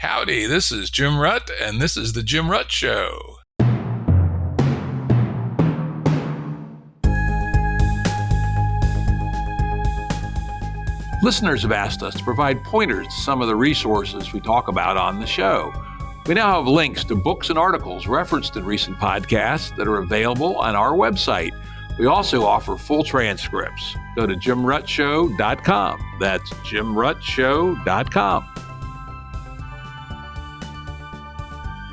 Howdy, this is Jim Rutt, and this is The Jim Rutt Show. Listeners have asked us to provide pointers to some of the resources we talk about on the show. We now have links to books and articles referenced in recent podcasts that are available on our website. We also offer full transcripts. Go to jimruttshow.com. That's jimruttshow.com.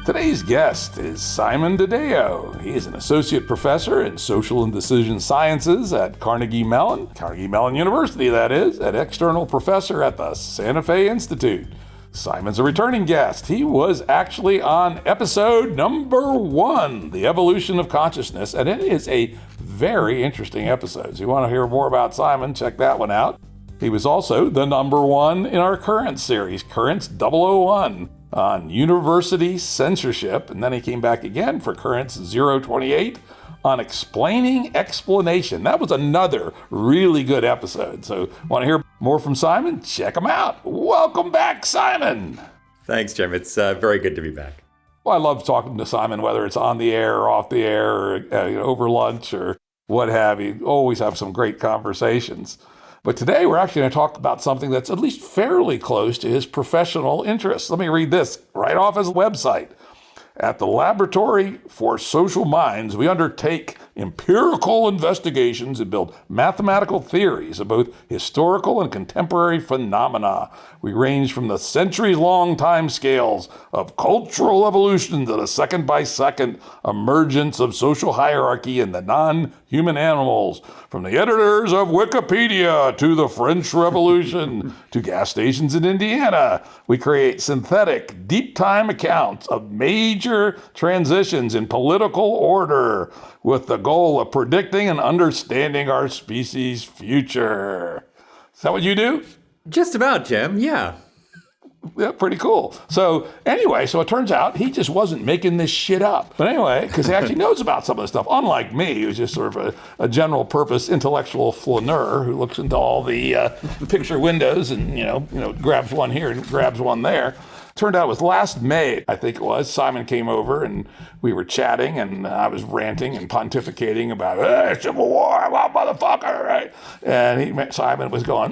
Today's guest is Simon DeDeo. He is an associate professor in social and decision sciences at Carnegie Mellon University, that is, an external professor at the Santa Fe Institute. Simon's a returning guest. He was actually on episode number 1, The Evolution of Consciousness, and it is a very interesting episode. So you want to hear more about Simon, check that one out. He was also the number 1 in our Currents series, Currents 001, on university censorship, and then he came back again for Currents 028 on explaining explanation. That was another really good episode. So want to hear more from Simon? Check him out. Welcome back, Simon. Thanks, Jim. It's very good to be back. Well, I love talking to Simon, whether it's on the air or off the air or over lunch or what have you. Always have some great conversations. But today we're actually going to talk about something that's at least fairly close to his professional interests. Let me read this right off his website. At the Laboratory for Social Minds, we undertake empirical investigations and build mathematical theories of both historical and contemporary phenomena. We range from the centuries-long timescales of cultural evolution to the second-by-second emergence of social hierarchy in the non-human animals, from the editors of Wikipedia to the French Revolution to gas stations in Indiana. We create synthetic, deep-time accounts of major transitions in political order with the goal of predicting and understanding our species' future. Is that what you do? Just about, Jim. Yeah. Yeah, pretty cool. So anyway, it turns out he just wasn't making this shit up. But anyway, because he actually knows about some of this stuff. Unlike me, who's just sort of a general purpose intellectual flaneur who looks into all the picture windows and, grabs one here and grabs one there. Turned out it was last May, I think it was, Simon came over and we were chatting and I was ranting and pontificating about, hey, Civil War, well, motherfucker, right? And Simon was going,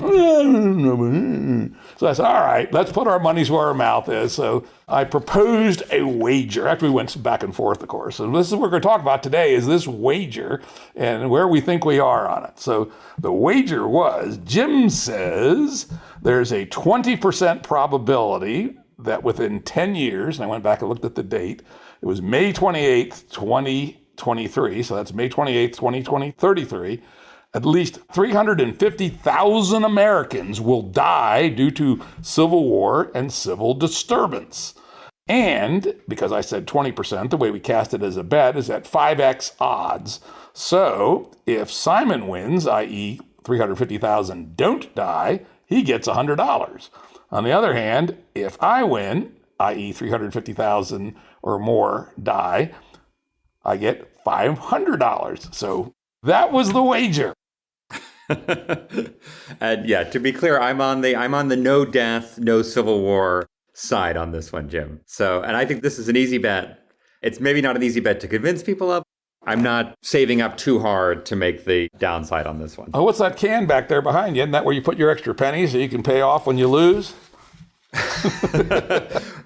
so I said, all right, let's put our money's where our mouth is. So I proposed a wager. After we went back and forth, of course. So this is what we're going to talk about today is this wager and where we think we are on it. So the wager was, Jim says there's a 20% probability that within 10 years, and I went back and looked at the date, it was May 28th, 2023, so that's May 28th, 2033, at least 350,000 Americans will die due to civil war and civil disturbance. And because I said 20%, the way we cast it as a bet is at 5x odds. So if Simon wins, i.e. 350,000 don't die, he gets $100. On the other hand, if I win, i.e. 350,000 or more die, I get $500. So that was the wager. And yeah, to be clear, I'm on the no death, no civil war side on this one, Jim. So, and I think this is an easy bet. It's maybe not an easy bet to convince people of. I'm not saving up too hard to make the downside on this one. Oh, what's that can back there behind you? Isn't that where you put your extra pennies so you can pay off when you lose?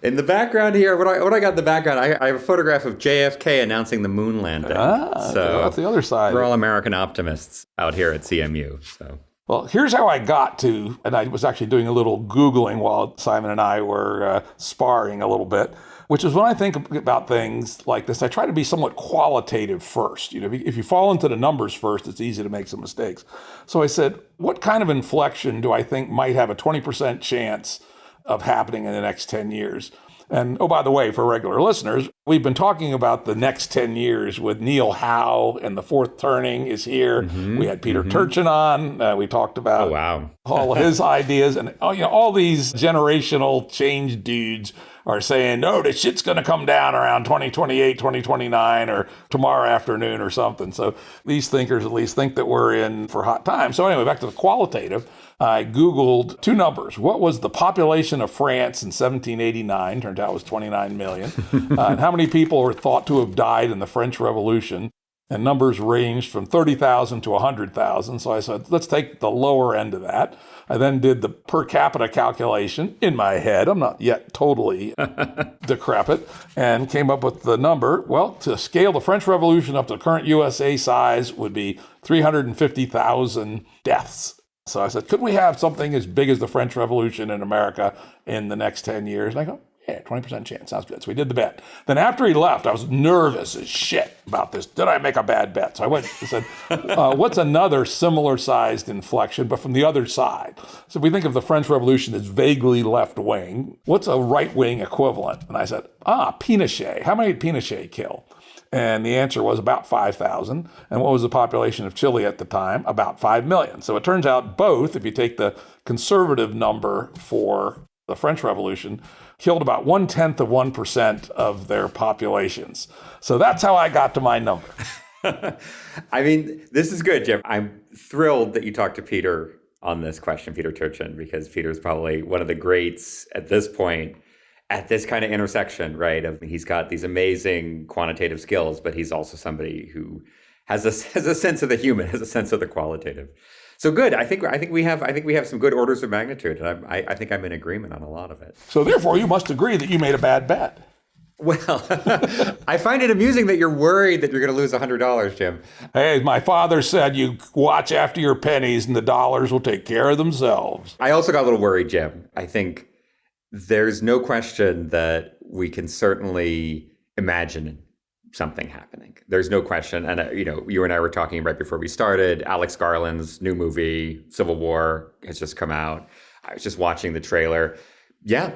In the background here, what I got in the background, I have a photograph of JFK announcing the moon landing. So that's the other side. We're all American optimists out here at CMU. So. Well, here's how I got to, and I was actually doing a little Googling while Simon and I were sparring a little bit, which is when I think about things like this, I try to be somewhat qualitative first. If you fall into the numbers first, it's easy to make some mistakes. So I said, what kind of inflection do I think might have a 20% chance of happening in the next 10 years? And oh, by the way, for regular listeners, we've been talking about the next 10 years with Neil Howe, and the fourth turning is here. Mm-hmm, we had Peter Turchin on. We talked about all of his ideas. And all these generational change dudes are saying, no, the shit's going to come down around 2028, 2029, or tomorrow afternoon or something. So these thinkers at least think that we're in for hot times. So anyway, back to the qualitative. I Googled two numbers. What was the population of France in 1789? Turned out it was 29 million. And how many people were thought to have died in the French Revolution? And numbers ranged from 30,000 to 100,000. So I said, let's take the lower end of that. I then did the per capita calculation in my head. I'm not yet totally decrepit, and came up with the number. Well, to scale the French Revolution up to current USA size would be 350,000 deaths. So I said, could we have something as big as the French Revolution in America in the next 10 years? And I go, yeah, 20% chance. Sounds good. So we did the bet. Then after he left, I was nervous as shit about this. Did I make a bad bet? So I went and said, what's another similar sized inflection, but from the other side? So if we think of the French Revolution as vaguely left wing, what's a right wing equivalent? And I said, Pinochet. How many did Pinochet kill? And the answer was about 5,000. And what was the population of Chile at the time? About 5 million. So it turns out both, if you take the conservative number for the French Revolution, killed about 0.1% of their populations. So that's how I got to my number. I mean, this is good, Jim. I'm thrilled that you talked to Peter on this question, Peter Turchin, because Peter's probably one of the greats at this point, at this kind of intersection, right? He's got these amazing quantitative skills, but he's also somebody who has a sense of the human, has a sense of the qualitative. So good. I think we have some good orders of magnitude, and I think I'm in agreement on a lot of it. So therefore, you must agree that you made a bad bet. Well, I find it amusing that you're worried that you're going to lose $100, Jim. Hey, my father said, you watch after your pennies, and the dollars will take care of themselves. I also got a little worried, Jim. I think there's no question that we can certainly imagine something happening. There's no question. And, you and I were talking right before we started, Alex Garland's new movie, Civil War, has just come out. I was just watching the trailer. Yeah,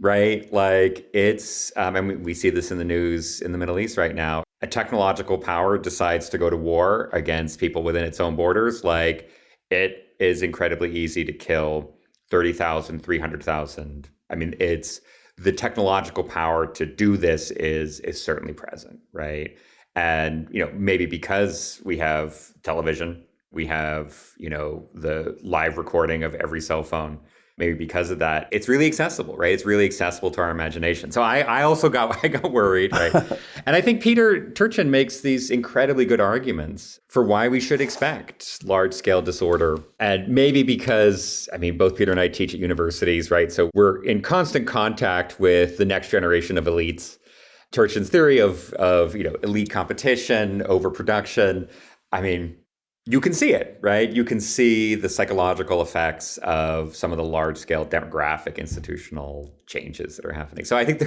right. Like it's, and we see this in the news in the Middle East right now. A technological power decides to go to war against people within its own borders. Like it is incredibly easy to kill 30,000, 300,000. I mean, it's the technological power to do this is certainly present, right? And, maybe because we have television, we have, the live recording of every cell phone, maybe because of that, it's really accessible, right? It's really accessible to our imagination. So I also got worried, right? And I think Peter Turchin makes these incredibly good arguments for why we should expect large-scale disorder. And maybe because, both Peter and I teach at universities, right? So we're in constant contact with the next generation of elites. Turchin's theory of elite competition, overproduction. You can see it, right? You can see the psychological effects of some of the large-scale demographic institutional changes that are happening. So I think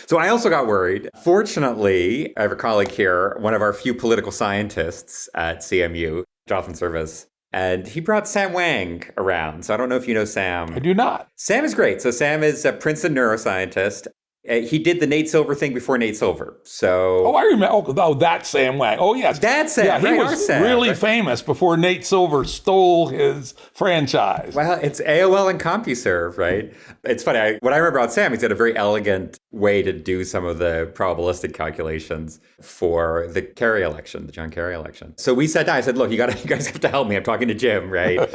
so I also got worried. Fortunately, I have a colleague here, one of our few political scientists at CMU, Jonathan Service, and he brought Sam Wang around. So I don't know if you know Sam. I do not. Sam is great. So Sam is a Princeton neuroscientist. He did the Nate Silver thing before Nate Silver. So I remember. Oh, that's Sam Wang. Oh, yes. That's Sam. Yeah, he right, was Sam, really right? famous before Nate Silver stole his franchise. Well, it's AOL and CompuServe, right? It's funny. What I remember about Sam, he's got a very elegant way to do some of the probabilistic calculations for the Kerry election, the John Kerry election. So we sat down. I said, look, you guys have to help me. I'm talking to Jim, right?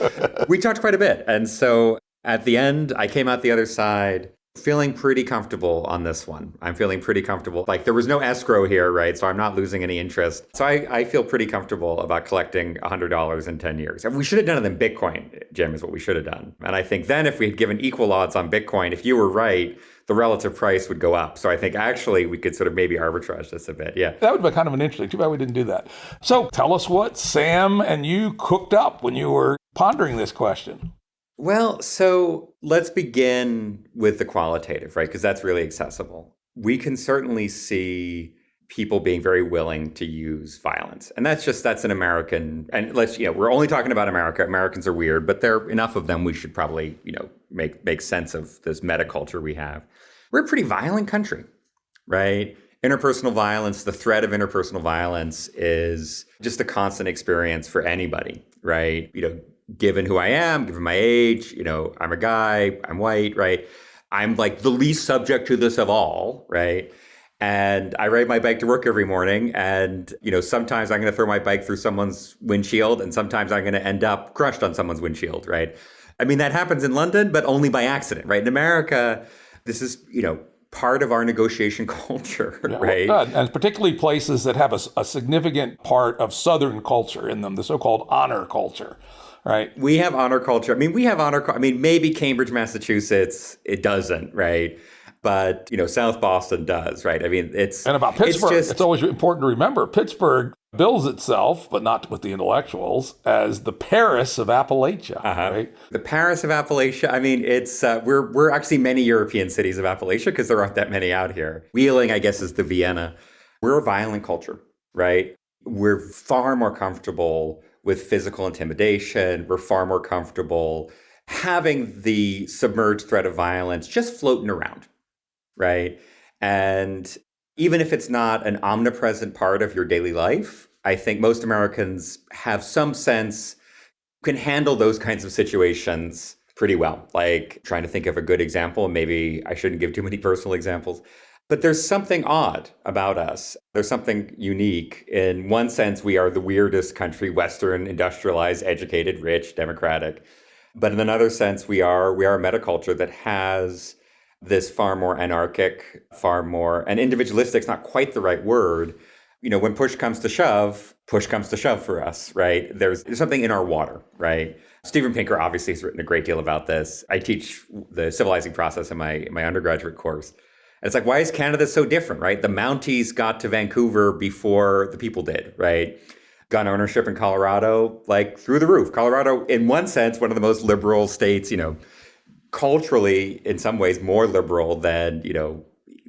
We talked quite a bit. And so at the end, I came out the other side feeling pretty comfortable on this one. I'm feeling pretty comfortable. Like there was no escrow here, right? So I'm not losing any interest. So I feel pretty comfortable about collecting $100 in 10 years. And we should have done it in Bitcoin, Jim, is what we should have done. And I think then if we had given equal odds on Bitcoin, if you were right, the relative price would go up. So I think actually we could sort of maybe arbitrage this a bit. Yeah. That would be kind of an interesting. Too bad we didn't do that. So tell us what Sam and you cooked up when you were pondering this question. Well, so let's begin with the qualitative, right? Because that's really accessible. We can certainly see people being very willing to use violence. And that's an American, and we're only talking about America. Americans are weird, but there are enough of them we should probably, make sense of this metaculture we have. We're a pretty violent country, right? Interpersonal violence, the threat of interpersonal violence is just a constant experience for anybody, right? Given who I am, given my age, I'm a guy, I'm white, right? I'm like the least subject to this of all, right? And I ride my bike to work every morning. And, sometimes I'm going to throw my bike through someone's windshield, and sometimes I'm going to end up crushed on someone's windshield, right? I mean, that happens in London, but only by accident, right? In America, this is, part of our negotiation culture, right? And particularly places that have a significant part of Southern culture in them, the so-called honor culture, right? We have honor culture. I mean, maybe Cambridge, Massachusetts, it doesn't, right? But, South Boston does, right? I mean, And about Pittsburgh, it's always important to remember, Pittsburgh bills itself, but not with the intellectuals, as the Paris of Appalachia, right? The Paris of Appalachia. I mean, it's we're actually many European cities of Appalachia because there aren't that many out here. Wheeling, I guess, is the Vienna. We're a violent culture, right? We're far more comfortable with physical intimidation. We're far more comfortable having the submerged threat of violence just floating around, right? And even if it's not an omnipresent part of your daily life, I think most Americans have some sense, can handle those kinds of situations pretty well. Like, trying to think of a good example, maybe I shouldn't give too many personal examples, but there's something odd about us. There's something unique. In one sense, we are the weirdest country, Western, industrialized, educated, rich, democratic. But in another sense, we are a metaculture that has this far more anarchic, and individualistic is not quite the right word. When push comes to shove for us, right? There's something in our water, right? Steven Pinker obviously has written a great deal about this. I teach the civilizing process in my undergraduate course. And it's like, why is Canada so different, right? The Mounties got to Vancouver before the people did, right? Gun ownership in Colorado, like through the roof. Colorado, in one sense, one of the most liberal states, culturally, in some ways, more liberal than,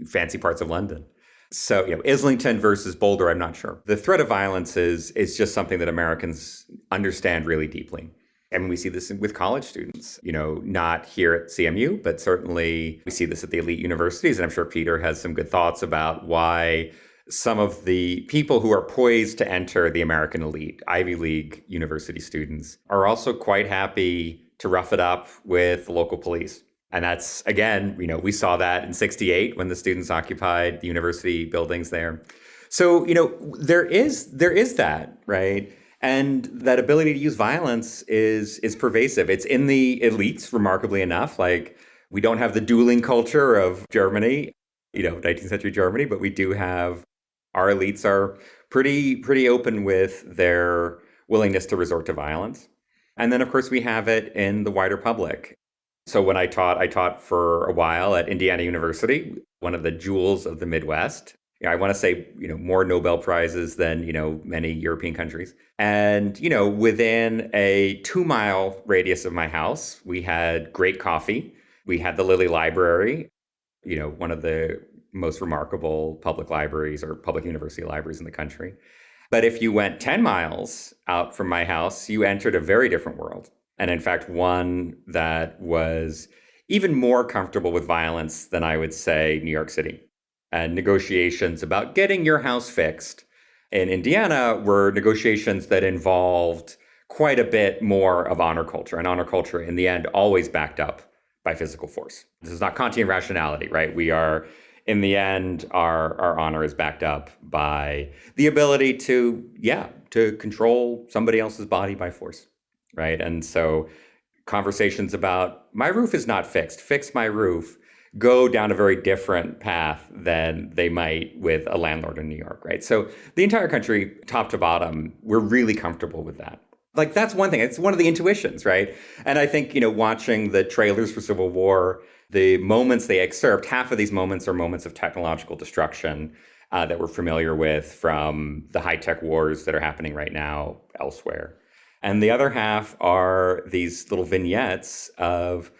fancy parts of London. So, Islington versus Boulder, I'm not sure. The threat of violence is just something that Americans understand really deeply. And we see this with college students, not here at CMU, but certainly we see this at the elite universities. And I'm sure Peter has some good thoughts about why some of the people who are poised to enter the American elite, Ivy League university students, are also quite happy to rough it up with the local police. And that's, again, we saw that in '68 when the students occupied the university buildings there. So, there is that, right? And that ability to use violence is pervasive. It's in the elites, remarkably enough. Like, we don't have the dueling culture of Germany, 19th century Germany, but we do have, our elites are pretty open with their willingness to resort to violence. And then, of course, we have it in the wider public. So when I taught for a while at Indiana University, one of the jewels of the Midwest. I want to say, more Nobel Prizes than, many European countries. And, within a 2-mile radius of my house, we had great coffee. We had the Lilly Library, one of the most remarkable public libraries or public university libraries in the country. But if you went 10 miles out from my house, you entered a very different world. And in fact, one that was even more comfortable with violence than, I would say, New York City. And negotiations about getting your house fixed in Indiana were negotiations that involved quite a bit more of honor culture. And honor culture, in the end, always backed up by physical force. This is not Kantian rationality, right? We are, in the end, our honor is backed up by the ability to control somebody else's body by force, right? And so conversations about, my roof is not fixed, fix my roof, go down a very different path than they might with a landlord in New York, right? So the entire country, top to bottom, we're really comfortable with that. Like, that's one thing. It's one of the intuitions, right? And I think, watching the trailers for Civil War, the moments they excerpt, half of these moments are moments of technological destruction that we're familiar with from the high-tech wars that are happening right now elsewhere. And the other half are these little vignettes of,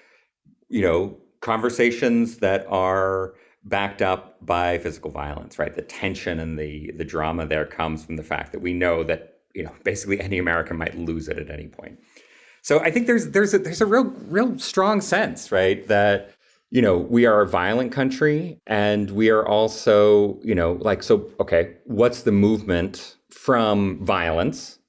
conversations that are backed up by physical violence, right? The tension and the drama there comes from the fact that we know that, basically any American might lose it at any point. So I think there's a real strong sense, right, that, we are a violent country, and we are also, okay, what's the movement from violence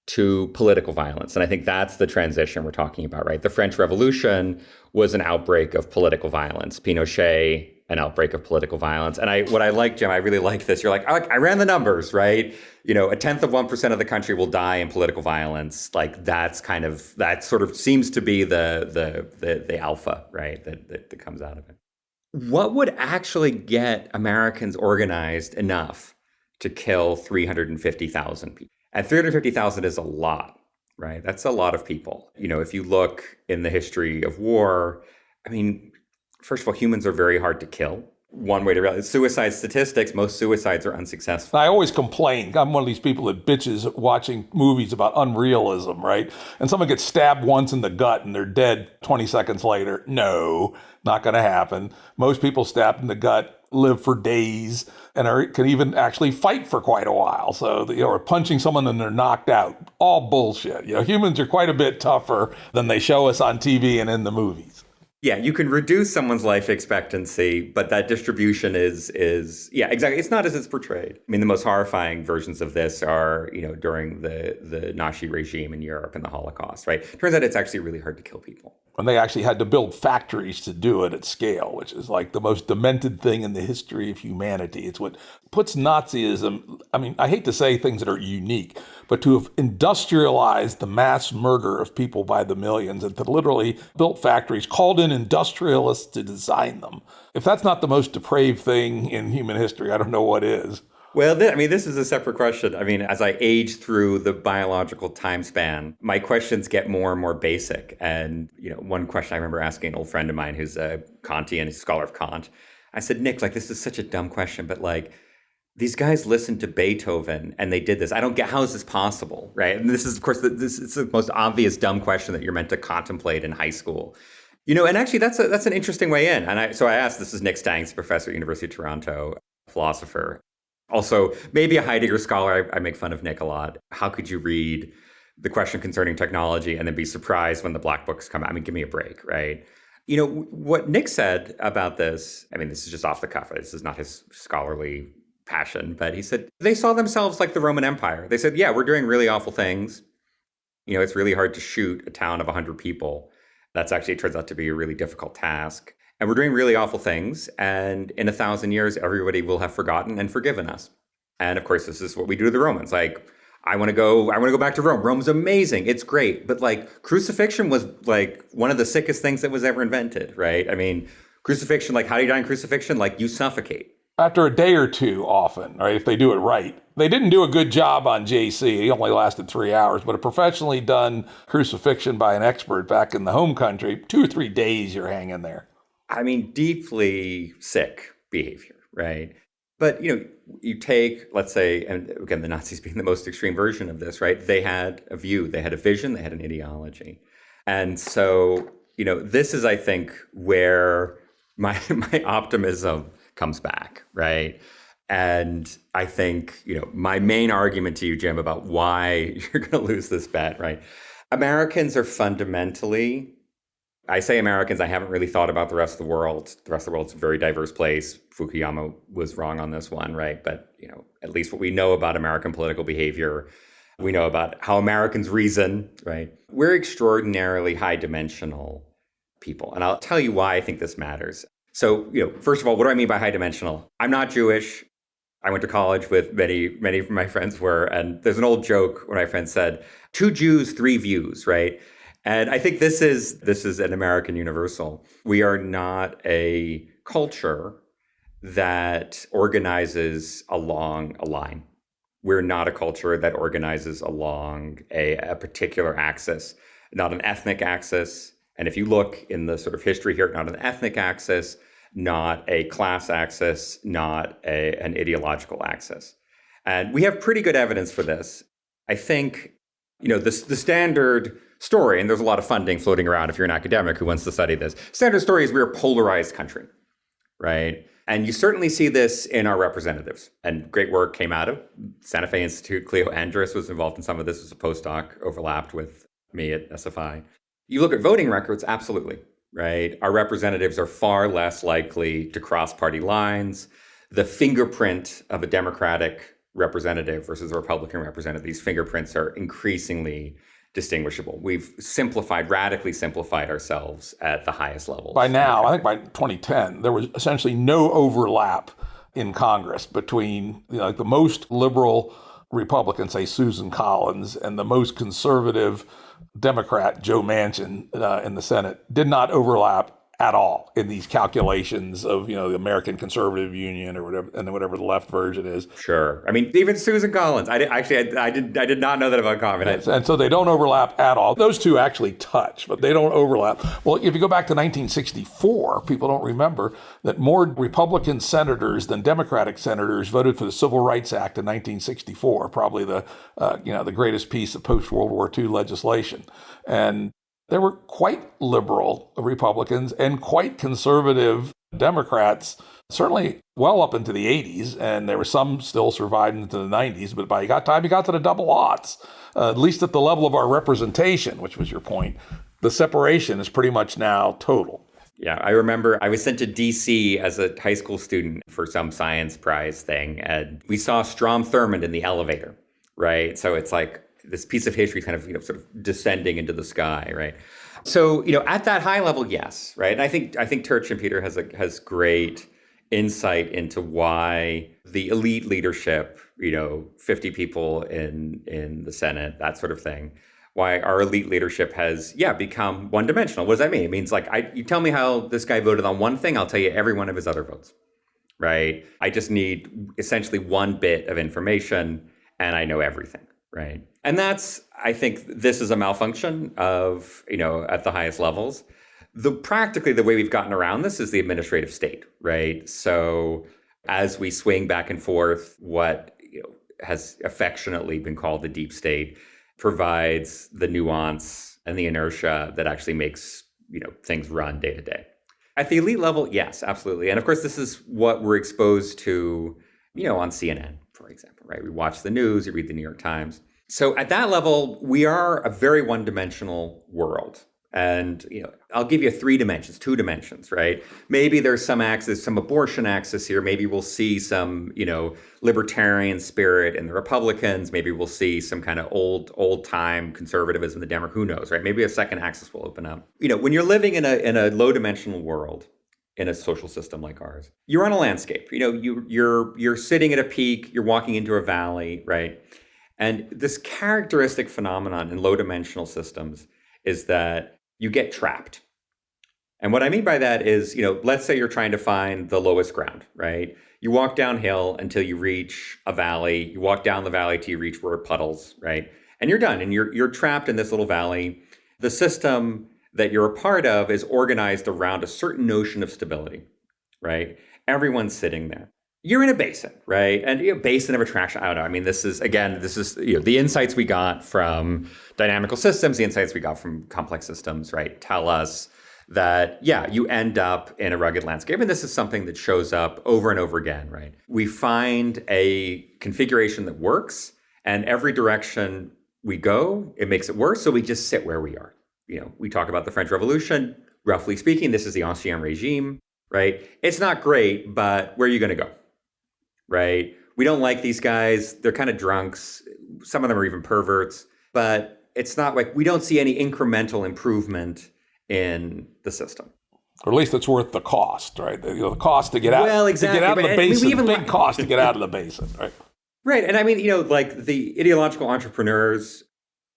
to political violence? And I think that's the transition we're talking about, right? The French Revolution was an outbreak of political violence. Pinochet, an outbreak of political violence. And what I like, Jim, I really like this. You're like, I ran the numbers, right? You know, 1/10 of the country will die in political violence. Like that sort of seems to be the alpha, right? That comes out of it. What would actually get Americans organized enough to kill 350,000 people? And 350,000 is a lot, right? That's a lot of people. You know, if you look in the history of war, I mean, first of all, humans are very hard to kill. One way to realize suicide statistics, most suicides are unsuccessful. I always complain. I'm one of these people that bitches watching movies about unrealism, right? And someone gets stabbed once in the gut and they're dead 20 seconds later. No, not going to happen. Most people stabbed in the gut live for days and can even actually fight for quite a while. So, or punching someone and they're knocked out. All bullshit. Humans are quite a bit tougher than they show us on TV and in the movies. Yeah, you can reduce someone's life expectancy, but that distribution is exactly. It's not as it's portrayed. I mean, the most horrifying versions of this are, during the Nazi regime in Europe and the Holocaust, right? Turns out it's actually really hard to kill people. And they actually had to build factories to do it at scale, which is like the most demented thing in the history of humanity. It's what puts Nazism, I mean, I hate to say things that are unique, but to have industrialized the mass murder of people by the millions and to literally built factories, called in industrialists to design them. If that's not the most depraved thing in human history, I don't know what is. Well, this is a separate question. I mean, as I age through the biological time span, my questions get more and more basic. And, one question I remember asking an old friend of mine who's a Kantian, a scholar of Kant. I said, Nick, this is such a dumb question, but these guys listened to Beethoven and they did this. I don't get, how is this possible, right? And this is, of course, this is the most obvious dumb question that you're meant to contemplate in high school. And actually that's an interesting way in. And so I asked, this is Nick Stangs, professor at University of Toronto, philosopher. Also, maybe a Heidegger scholar. I make fun of Nick a lot. How could you read the question concerning technology and then be surprised when the black books come out? I mean, give me a break, right? What Nick said about this, I mean, this is just off the cuff. This is not his scholarly passion, but he said they saw themselves like the Roman Empire. They said, yeah, we're doing really awful things. It's really hard to shoot a town of 100 people. That's actually, it turns out to be a really difficult task. And we're doing really awful things. And in 1,000 years, everybody will have forgotten and forgiven us. And of course, this is what we do to the Romans. I want to go back to Rome. Rome's amazing. It's great. But crucifixion was one of the sickest things that was ever invented, right? I mean, crucifixion, how do you die in crucifixion? You suffocate. After a day or two, often, right, if they do it right. They didn't do a good job on JC. He only lasted 3 hours, but a professionally done crucifixion by an expert back in the home country, 2 or 3 days you're hanging there. I mean, deeply sick behavior, right? But, you take, let's say, and again, the Nazis being the most extreme version of this, right? They had a view, they had a vision, they had an ideology. And so, this is, I think, where my optimism comes back, right? And I think, my main argument to you, Jim, about why you're going to lose this bet, right? Americans are fundamentally, I say Americans, I haven't really thought about the rest of the world. The rest of the world's a very diverse place. Fukuyama was wrong on this one, right? But, at least what we know about American political behavior, we know about how Americans reason, right? We're extraordinarily high-dimensional people. And I'll tell you why I think this matters. So, first of all, what do I mean by high-dimensional? I'm not Jewish. I went to college with many of my friends were, and there's an old joke where my friend said, 2 Jews, 3 views, right? And I think this is an American universal. We are not a culture that organizes along a line. We're not a culture that organizes along a particular axis, not an ethnic axis. And if you look in the sort of history here, not an ethnic axis, not a class axis, not an ideological axis. And we have pretty good evidence for this. I think, the standard story, and there's a lot of funding floating around if you're an academic who wants to study this. Standard story is we're a polarized country, right? And you certainly see this in our representatives. And great work came out of Santa Fe Institute. Cleo Andrus was involved in some of this as a postdoc, overlapped with me at SFI. You look at voting records, absolutely, right? Our representatives are far less likely to cross party lines. The fingerprint of a Democratic representative versus a Republican representative, these fingerprints are increasingly distinguishable. We've radically simplified ourselves at the highest levels. By now, I think by 2010, there was essentially no overlap in Congress between like the most liberal Republican, say Susan Collins, and the most conservative Democrat, Joe Manchin, in the Senate, did not overlap at all in these calculations of, the American Conservative Union or whatever, and whatever the left version is. Sure. I mean, even Susan Collins. I did not know that about Common. And so they don't overlap at all. Those two actually touch, but they don't overlap. Well, if you go back to 1964, people don't remember that more Republican senators than Democratic senators voted for the Civil Rights Act in 1964, probably the greatest piece of post-World War II legislation. And there were quite liberal Republicans and quite conservative Democrats, certainly well up into the 80s, and there were some still surviving into the 90s, but by the time you got to the double aughts, at least at the level of our representation, which was your point, the separation is pretty much now total. Yeah, I remember I was sent to D.C. as a high school student for some science prize thing, and we saw Strom Thurmond in the elevator, right? So it's like this piece of history kind of, sort of descending into the sky, right? So, at that high level, yes, right? And I think Turchinpeter has great insight into why the elite leadership, 50 people in the Senate, that sort of thing, why our elite leadership has, become one-dimensional. What does that mean? It means you tell me how this guy voted on one thing, I'll tell you every one of his other votes, right? I just need essentially one bit of information and I know everything. Right. And I think this is a malfunction of, at the highest levels. Practically the way we've gotten around this is the administrative state, right? So as we swing back and forth, what has affectionately been called the deep state provides the nuance and the inertia that actually makes, things run day to day. At the elite level, yes, absolutely. And of course, this is what we're exposed to, on CNN, for example, right? We watch the news, you read the New York Times. So at that level, we are a very one-dimensional world. And, I'll give you 3 dimensions, 2 dimensions, right? Maybe there's some abortion axis here. Maybe we'll see some, libertarian spirit in the Republicans. Maybe we'll see some kind of old-time conservatism in the Democrats. Who knows, right? Maybe a second axis will open up. When you're living in a low-dimensional world, in a social system like ours, you're on a landscape. You're sitting at a peak. You're walking into a valley, right? And this characteristic phenomenon in low-dimensional systems is that you get trapped. And what I mean by that is, let's say you're trying to find the lowest ground, right? You walk downhill until you reach a valley. You walk down the valley till you reach where it puddles, right? And you're done. And you're trapped in this little valley. The system that you're a part of is organized around a certain notion of stability, right? Everyone's sitting there. You're in a basin, right? And basin of attraction. I don't know. I mean, this is the insights we got from dynamical systems, the insights we got from complex systems, right? Tell us that, you end up in a rugged landscape. And this is something that shows up over and over again, right? We find a configuration that works, and every direction we go, it makes it worse. So we just sit where we are. We talk about the French Revolution. Roughly speaking, this is the Ancien Regime, right? It's not great, but where are you going to go? Right? We don't like these guys. They're kind of drunks. Some of them are even perverts. But it's not like we don't see any incremental improvement in the system. Or at least it's worth the cost, right? The cost to get out, exactly. To get out of the basin, big cost to get out of the basin, right? Right. And I mean, the ideological entrepreneurs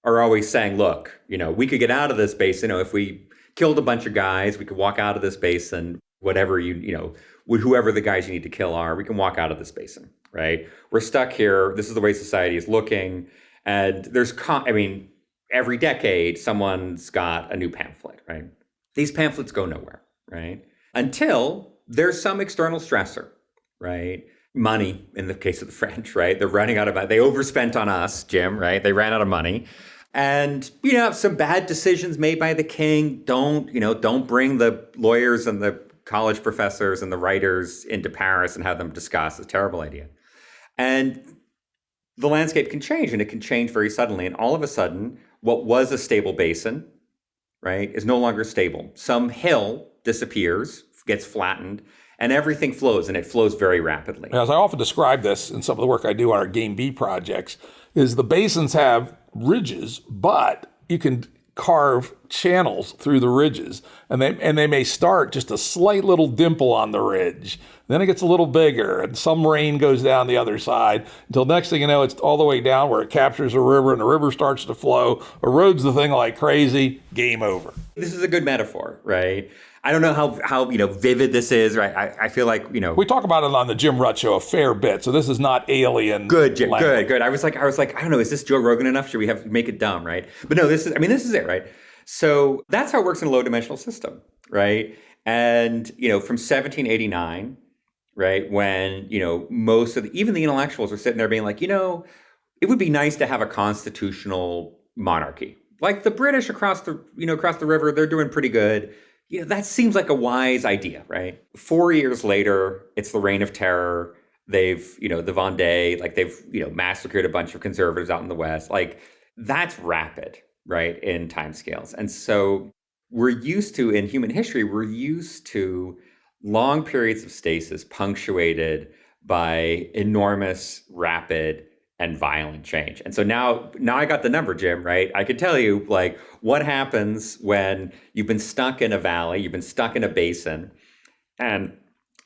are always saying, look, we could get out of this basin. If we killed a bunch of guys, we could walk out of this basin, whatever whoever the guys you need to kill are, we can walk out of this basin, right? We're stuck here. This is the way society is looking. And every decade, someone's got a new pamphlet, right? These pamphlets go nowhere, right? Until there's some external stressor, right? Money, in the case of the French, right? They're running out of, they overspent on us, Jim, right? They ran out of money. And, some bad decisions made by the king. Don't bring the lawyers and the college professors and the writers into Paris and have them discuss. It's a terrible idea. And the landscape can change, and it can change very suddenly. And all of a sudden, what was a stable basin, right, is no longer stable. Some hill disappears, gets flattened, and everything flows, and it flows very rapidly. As I often describe this in some of the work I do on our Game B projects, is the basins have ridges, but you can carve channels through the ridges, and they may start just a slight little dimple on the ridge. Then it gets a little bigger, and some rain goes down the other side until next thing you know, it's all the way down where it captures a river, and the river starts to flow, erodes the thing like crazy, game over. This is a good metaphor, right? I don't know how vivid this is, right? I feel like, we talk about it on the Jim Rutt show a fair bit, so this is not alien. Good, Jim, language. good. I was like, I don't know, is this Joe Rogan enough? Should we make it dumb, right? But no, this is it, right? So that's how it works in a low dimensional system, right? And, from 1789, right, when, most of even the intellectuals are sitting there being like, it would be nice to have a constitutional monarchy. Like the British across the river, they're doing pretty good. That seems like a wise idea, right? 4 years later, it's the Reign of Terror. They've, the Vendée, like they've, massacred a bunch of conservatives out in the West. Like that's rapid, right, in timescales. And so in human history, we're used to long periods of stasis punctuated by enormous, rapid, and violent change. And so now I got the number, Jim, right? I could tell you, like, what happens when you've been stuck in a valley, you've been stuck in a basin, and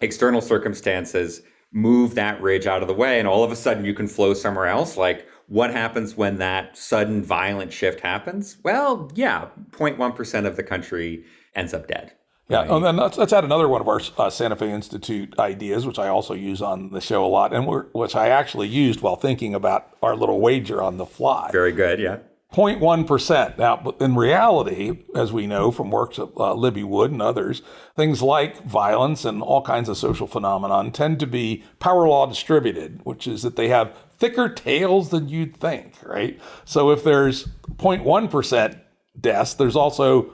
external circumstances move that ridge out of the way, and all of a sudden you can flow somewhere else. Like, what happens when that sudden violent shift happens? Well, 0.1% of the country ends up dead. Yeah, and then let's add another one of our Santa Fe Institute ideas, which I also use on the show a lot, and which I actually used while thinking about our little wager on the fly. Very good, yeah. 0.1%. Now, in reality, as we know from works of Libby Wood and others, things like violence and all kinds of social phenomenon tend to be power law distributed, which is that they have thicker tails than you'd think, right? So if there's 0.1% deaths, there's also,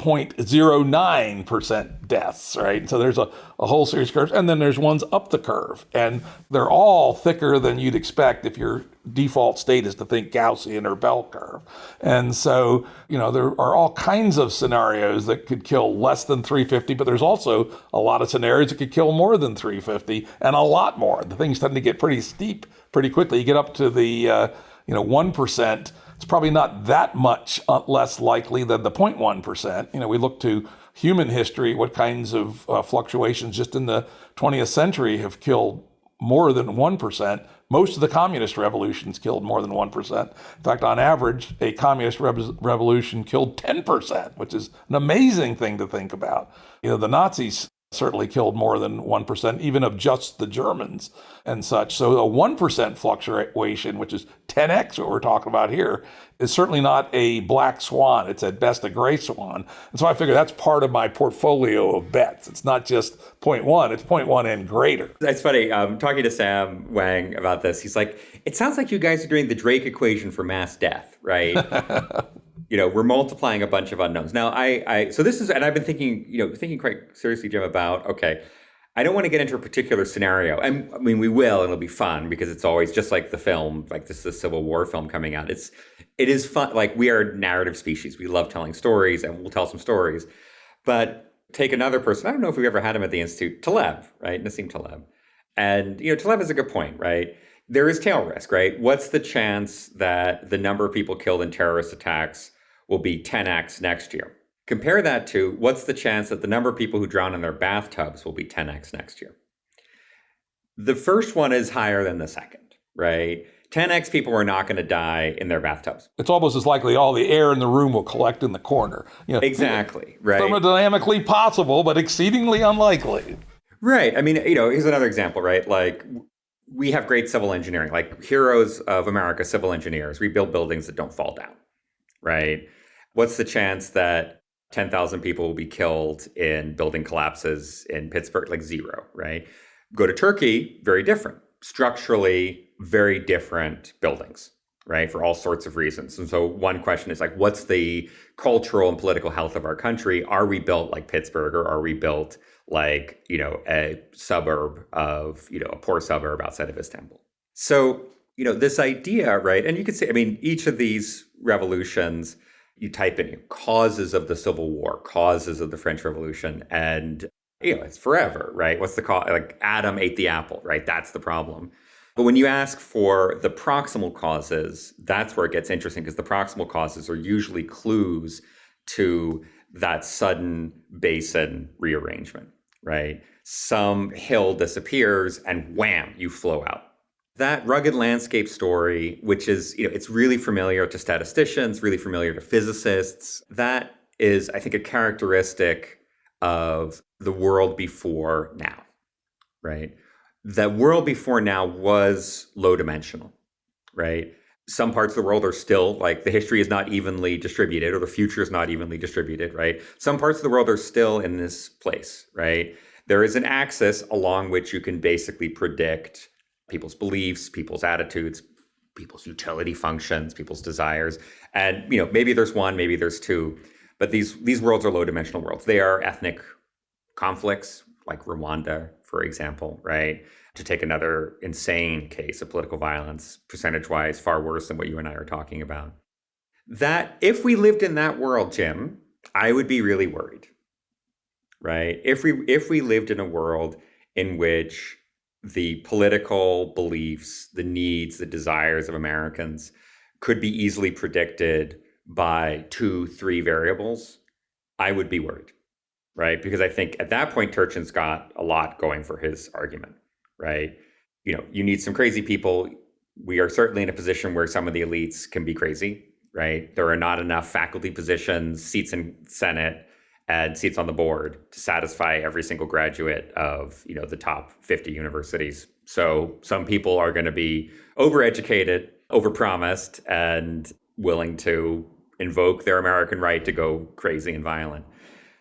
0.09% deaths, right? So there's a whole series of curves, and then there's ones up the curve, and they're all thicker than you'd expect if your default state is to think Gaussian or bell curve. And so, there are all kinds of scenarios that could kill less than 350, but there's also a lot of scenarios that could kill more than 350 and a lot more. The things tend to get pretty steep pretty quickly. You get up to the 1%. It's probably not that much less likely than the 0.1%. We look to human history, what kinds of fluctuations just in the 20th century have killed more than 1%. Most of the communist revolutions killed more than 1%. In fact, on average, a communist revolution killed 10%, which is an amazing thing to think about. The Nazis certainly killed more than 1%, even of just the Germans and such. So a 1% fluctuation, which is 10x what we're talking about here, is certainly not a black swan. It's at best a gray swan. And so I figure that's part of my portfolio of bets. It's not just 0.1, it's 0.1 and greater. That's funny. Talking to Sam Wang about this, he's like, it sounds like you guys are doing the Drake equation for mass death, right? We're multiplying a bunch of unknowns. Now, so this is, and I've been thinking quite seriously, Jim, about, okay, I don't want to get into a particular scenario. And I mean, we will, and it'll be fun because it's always just like the film, like this is a Civil War film coming out. It is fun. Like, we are a narrative species. We love telling stories, and we'll tell some stories. But take another person. I don't know if we've ever had him at the Institute, Taleb, right? Nassim Taleb. And, Taleb has a good point, right? There is tail risk, right? What's the chance that the number of people killed in terrorist attacks will be 10x next year? Compare that to what's the chance that the number of people who drown in their bathtubs will be 10x next year? The first one is higher than the second, right? 10x people are not going to die in their bathtubs. It's almost as likely all the air in the room will collect in the corner. Exactly, right? Thermodynamically possible, but exceedingly unlikely. Right. I mean, here's another example, right? Like, we have great civil engineering, like heroes of America, civil engineers. We build buildings that don't fall down, right? What's the chance that 10,000 people will be killed in building collapses in Pittsburgh? Like zero, right? Go to Turkey, very different. Structurally, very different buildings, right? For all sorts of reasons. And so one question is like, what's the cultural and political health of our country? Are we built like Pittsburgh, or are we built like, a suburb of, a poor suburb outside of Istanbul? So, this idea, right? And you could say, I mean, each of these revolutions, you type in causes of the Civil War, causes of the French Revolution, and it's forever, right? What's the cause? Like Adam ate the apple, right? That's the problem. But when you ask for the proximal causes, that's where it gets interesting, because the proximal causes are usually clues to that sudden basin rearrangement, right? Some hill disappears and wham, you flow out. That rugged landscape story, which is, it's really familiar to statisticians, really familiar to physicists, that is, I think, a characteristic of the world before now, right? The world before now was low dimensional, right? Some parts of the world are still like the history is not evenly distributed or the future is not evenly distributed, right? Some parts of the world are still in this place, right? There is an axis along which you can basically predict people's beliefs, people's attitudes, people's utility functions, people's desires. And, maybe there's one, maybe there's two, but these worlds are low dimensional worlds. They are ethnic conflicts, like Rwanda, for example, right? To take another insane case of political violence, percentage-wise, far worse than what you and I are talking about. That if we lived in that world, Jim, I would be really worried, right? If we lived in a world in which the political beliefs, the needs, the desires of Americans could be easily predicted by 2-3 variables, I would be worried, right? Because I think at that point, Turchin's got a lot going for his argument, right? You need some crazy people. We are certainly in a position where some of the elites can be crazy, right? There are not enough faculty positions, seats in Senate, and seats on the board to satisfy every single graduate of, the top 50 universities. So some people are going to be overeducated, overpromised, and willing to invoke their American right to go crazy and violent.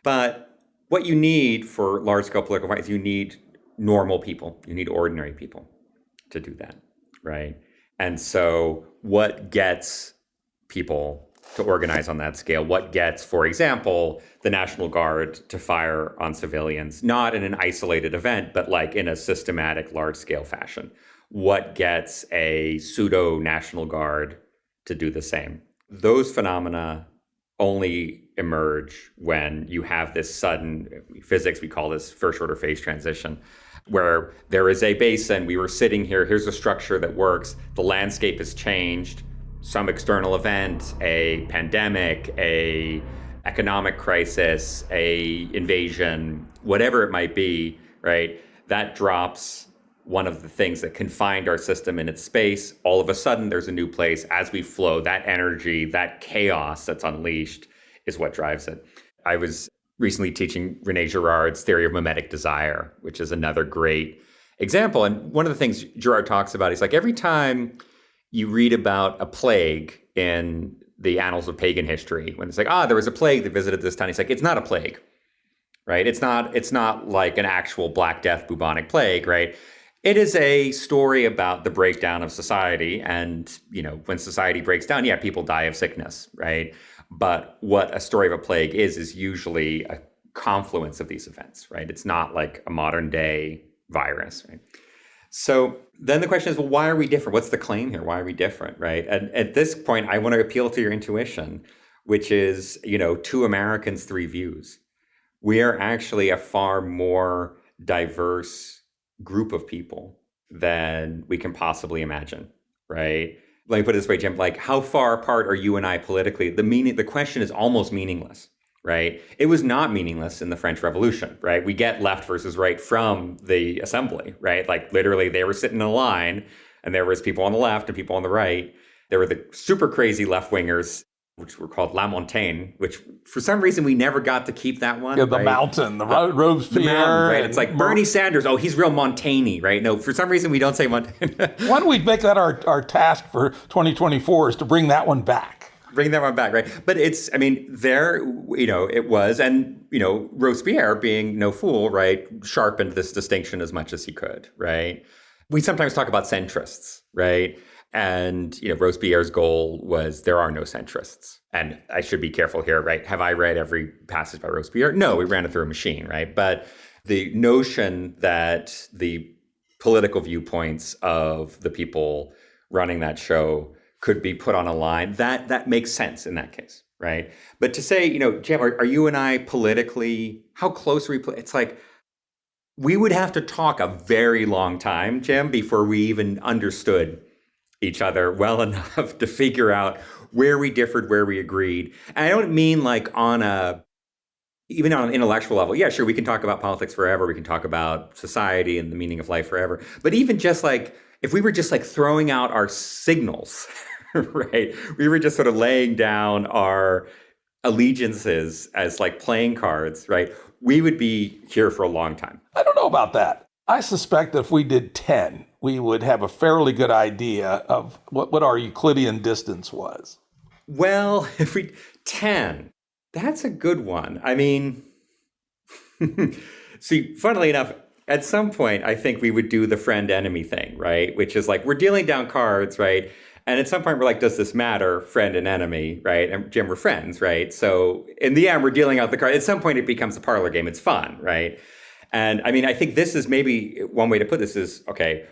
But what you need for large-scale political violence, you need normal people. You need ordinary people to do that, right? And so what gets people to organize on that scale? What gets, for example, the National Guard to fire on civilians, not in an isolated event, but like in a systematic, large-scale fashion? What gets a pseudo-National Guard to do the same? Those phenomena only emerge when you have this sudden, physics, we call this first-order phase transition, where there is a basin, we were sitting here, here's a structure that works, the landscape has changed, some external event, a pandemic, a economic crisis, a invasion, whatever it might be, right? That drops one of the things that confined our system in its space. All of a sudden, there's a new place. As we flow, that energy, that chaos that's unleashed is what drives it. I was recently teaching Rene Girard's theory of mimetic desire, which is another great example. And one of the things Girard talks about is like every time you read about a plague in the annals of pagan history, when it's like, there was a plague that visited this town. He's like, it's not a plague, right? It's not like an actual Black Death bubonic plague, right? It is a story about the breakdown of society. And, when society breaks down, people die of sickness, right? But what a story of a plague is usually a confluence of these events, right? It's not like a modern day virus, right? So then the question is, well, why are we different? What's the claim here? Why are we different, right? And at this point, I want to appeal to your intuition, which is, 2 Americans, 3 views. We are actually a far more diverse group of people than we can possibly imagine, right? Let me put it this way, Jim, like how far apart are you and I politically? The question is almost meaningless, right? It was not meaningless in the French Revolution, right? We get left versus right from the assembly, right? Like literally they were sitting in a line and there was people on the left and people on the right. There were the super crazy left-wingers, which were called La Montagne, which for some reason we never got to keep that one. Yeah, the right? mountain, the Robespierre. The mountain, right? It's like Bernie Sanders. Oh, he's real Montaigne, right? No, for some reason we don't say Montaigne. Why don't we make that our task for 2024 is to bring that one back? Bring that one back, right? But it was, and, Robespierre, being no fool, right, sharpened this distinction as much as he could, right? We sometimes talk about centrists, right? And, Robespierre's goal was there are no centrists. And I should be careful here, right? Have I read every passage by Robespierre? No, we ran it through a machine, right? But the notion that the political viewpoints of the people running that show could be put on a line, that makes sense in that case, right? But to say, Jim, are you and I politically, how close are we? It's like, we would have to talk a very long time, Jim, before we even understood each other well enough to figure out where we differed, where we agreed. And I don't mean like even on an intellectual level. Yeah, sure, we can talk about politics forever. We can talk about society and the meaning of life forever. But even just like, if we were just like throwing out our signals, right? We were just sort of laying down our allegiances as like playing cards, right? We would be here for a long time. I don't know about that. I suspect if we did 10, we would have a fairly good idea of what our Euclidean distance was. Well, if we 10, that's a good one. I mean, see, funnily enough, at some point, I think we would do the friend-enemy thing, right? Which is like, we're dealing down cards, right? And at some point, we're like, does this matter, friend and enemy, right? And Jim, we're friends, right? So in the end, we're dealing out the card. At some point, it becomes a parlor game. It's fun, right? And I mean, I think this is maybe one way to put this is, okay,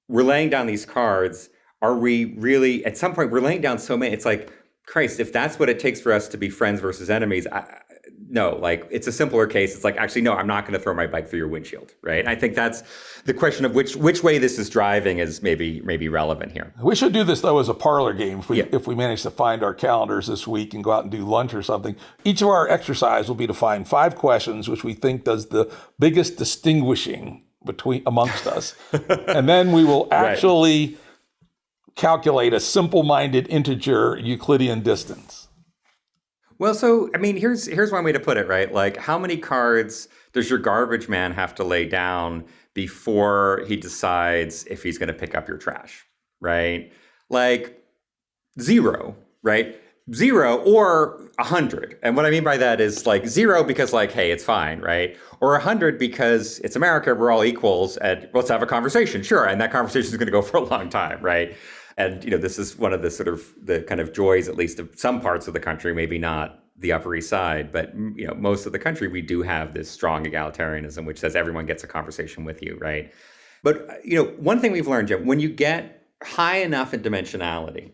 we're laying down these cards. Are we really, at some point, we're laying down so many, it's like, Christ, if that's what it takes for us to be friends versus enemies, no, like it's a simpler case. It's like, actually, no, I'm not going to throw my bike through your windshield, right? And I think that's the question of which way this is driving is maybe relevant here. We should do this, though, as a parlor game if we manage to find our calendars this week and go out and do lunch or something. Each of our exercise will be to find 5 questions which we think does the biggest distinguishing amongst us. And then we will actually calculate a simple-minded integer Euclidean distance. Well, so, I mean, here's one way to put it, right? Like, how many cards does your garbage man have to lay down before he decides if he's going to pick up your trash, right? Like, 0, right? 0 or 100. And what I mean by that is like 0 because like, hey, it's fine, right? Or 100 because it's America, we're all equals, and let's have a conversation, sure. And that conversation is going to go for a long time, right? And, you know, this is one of the sort of the kind of joys, at least of some parts of the country, maybe not the Upper East Side, but, you know, most of the country, we do have this strong egalitarianism, which says everyone gets a conversation with you, right? But, you know, one thing we've learned, Jim, when you get high enough in dimensionality,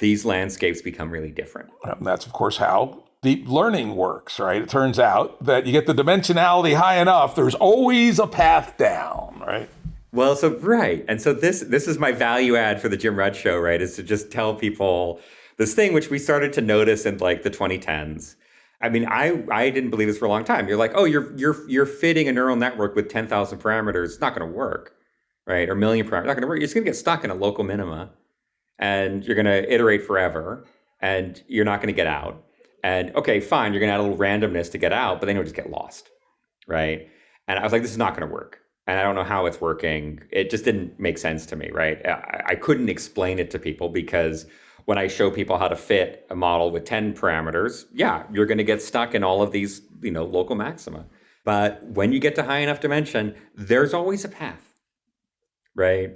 these landscapes become really different. And that's, of course, how deep learning works, right? It turns out that you get the dimensionality high enough, there's always a path down, right? Well, so right. And so this is my value add for the Jim Rudd Show, right? Is to just tell people this thing which we started to notice in like the 2010s. I mean, I didn't believe this for a long time. You're like, oh, you're fitting a neural network with 10,000 parameters. It's not going to work, right? Or a million parameters. Not going to work. You're just going to get stuck in a local minima, and you're going to iterate forever, and you're not going to get out. And okay, fine, you're going to add a little randomness to get out, but then you'll just get lost, right? And I was like, this is not going to work. And I don't know how it's working. It just didn't make sense to me, right? I couldn't explain it to people because when I show people how to fit a model with 10 parameters, yeah, you're going to get stuck in all of these, you know, local maxima. But when you get to high enough dimension, there's always a path, right?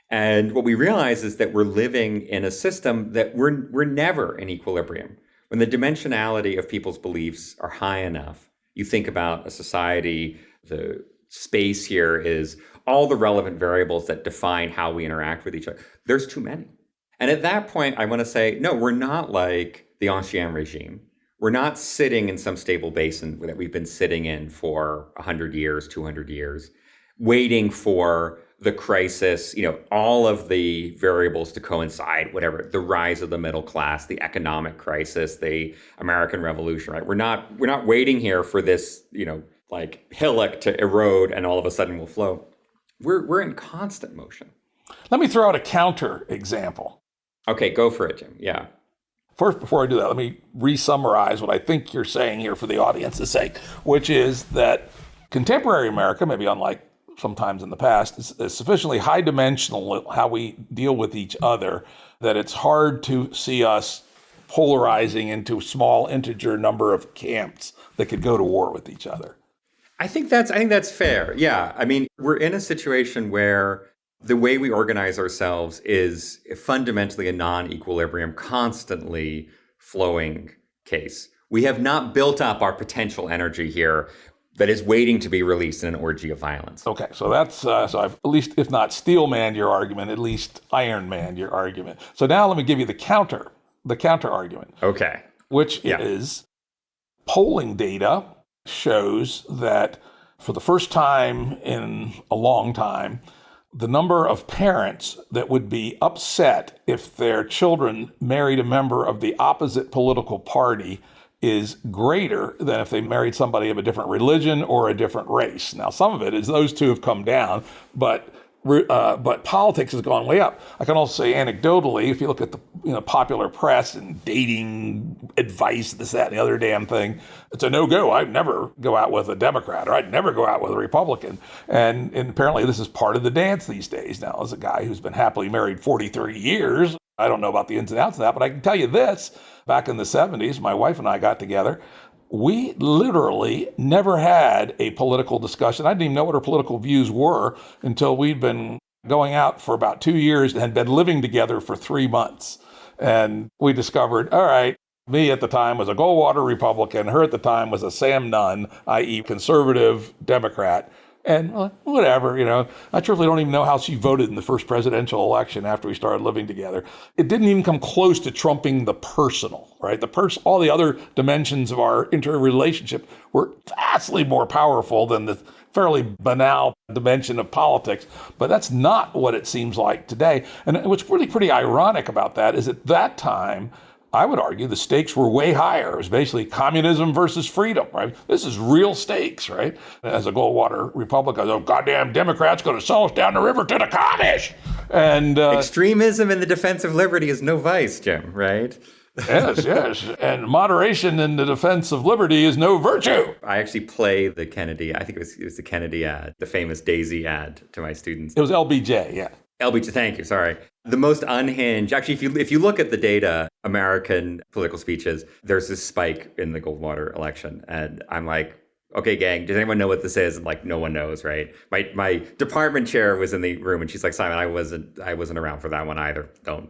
And what we realize is that we're living in a system that we're never in equilibrium. When the dimensionality of people's beliefs are high enough, you think about a society, the space here is all the relevant variables that define how we interact with each other. There's too many. And at that point, I want to say, no, we're not like the ancien regime. We're not sitting in some stable basin that we've been sitting in for 100 years, 200 years, waiting for the crisis, you know, all of the variables to coincide, whatever, the rise of the middle class, the economic crisis, the American Revolution, right? We're not waiting here for this, you know, like hillock to erode and all of a sudden we'll flow. We're in constant motion. Let me throw out a counter example. Okay, go for it, Jim. Yeah. First, before I do that, let me re-summarize what I think you're saying here for the audience's sake, which is that contemporary America, maybe unlike sometimes in the past, is sufficiently high dimensional how we deal with each other that it's hard to see us polarizing into a small integer number of camps that could go to war with each other. I think that's fair. Yeah. I mean, we're in a situation where the way we organize ourselves is fundamentally a non-equilibrium, constantly flowing case. We have not built up our potential energy here that is waiting to be released in an orgy of violence. Okay, so that's so I've at least, if not steel man your argument, at least iron man your argument. So now let me give you the counter argument. Okay. Which is polling data shows that for the first time in a long time, the number of parents that would be upset if their children married a member of the opposite political party is greater than if they married somebody of a different religion or a different race. Now, some of it is those two have come down, but politics has gone way up. I can also say anecdotally, if you look at the popular press and dating advice, this, that, and the other damn thing, it's a no-go. I'd never go out with a Democrat, or I'd never go out with a Republican. And apparently this is part of the dance these days. Now, as a guy who's been happily married 43 years, I don't know about the ins and outs of that, but I can tell you this. Back in the 70s, my wife and I got together. We literally never had a political discussion. I didn't even know what our political views were until we'd been going out for about 2 years and had been living together for 3 months. And we discovered, all right, me at the time was a Goldwater Republican. Her at the time was a Sam Nunn, i.e. conservative Democrat. And whatever, I truthfully don't even know how she voted in the first presidential election after we started living together. It didn't even come close to trumping the personal, right? All the other dimensions of our interrelationship were vastly more powerful than the fairly banal dimension of politics. But that's not what it seems like today. And what's really pretty ironic about that is at that time, I would argue the stakes were way higher. It was basically communism versus freedom, right? This is real stakes, right? As a Goldwater Republican, goddamn Democrats going to sell us down the river to the commies. And extremism in the defense of liberty is no vice, Jim, right? Yes. And moderation in the defense of liberty is no virtue. I actually play the Kennedy, I think it was the Kennedy ad, the famous Daisy ad to my students. It was LBJ, yeah. LBJ, thank you, sorry. The most unhinged, actually, if you look at the data, American political speeches, there's this spike in the Goldwater election. And I'm like, okay, gang, does anyone know what this is? And like, no one knows, right? My department chair was in the room and she's like, Simon, I wasn't around for that one either. Don't.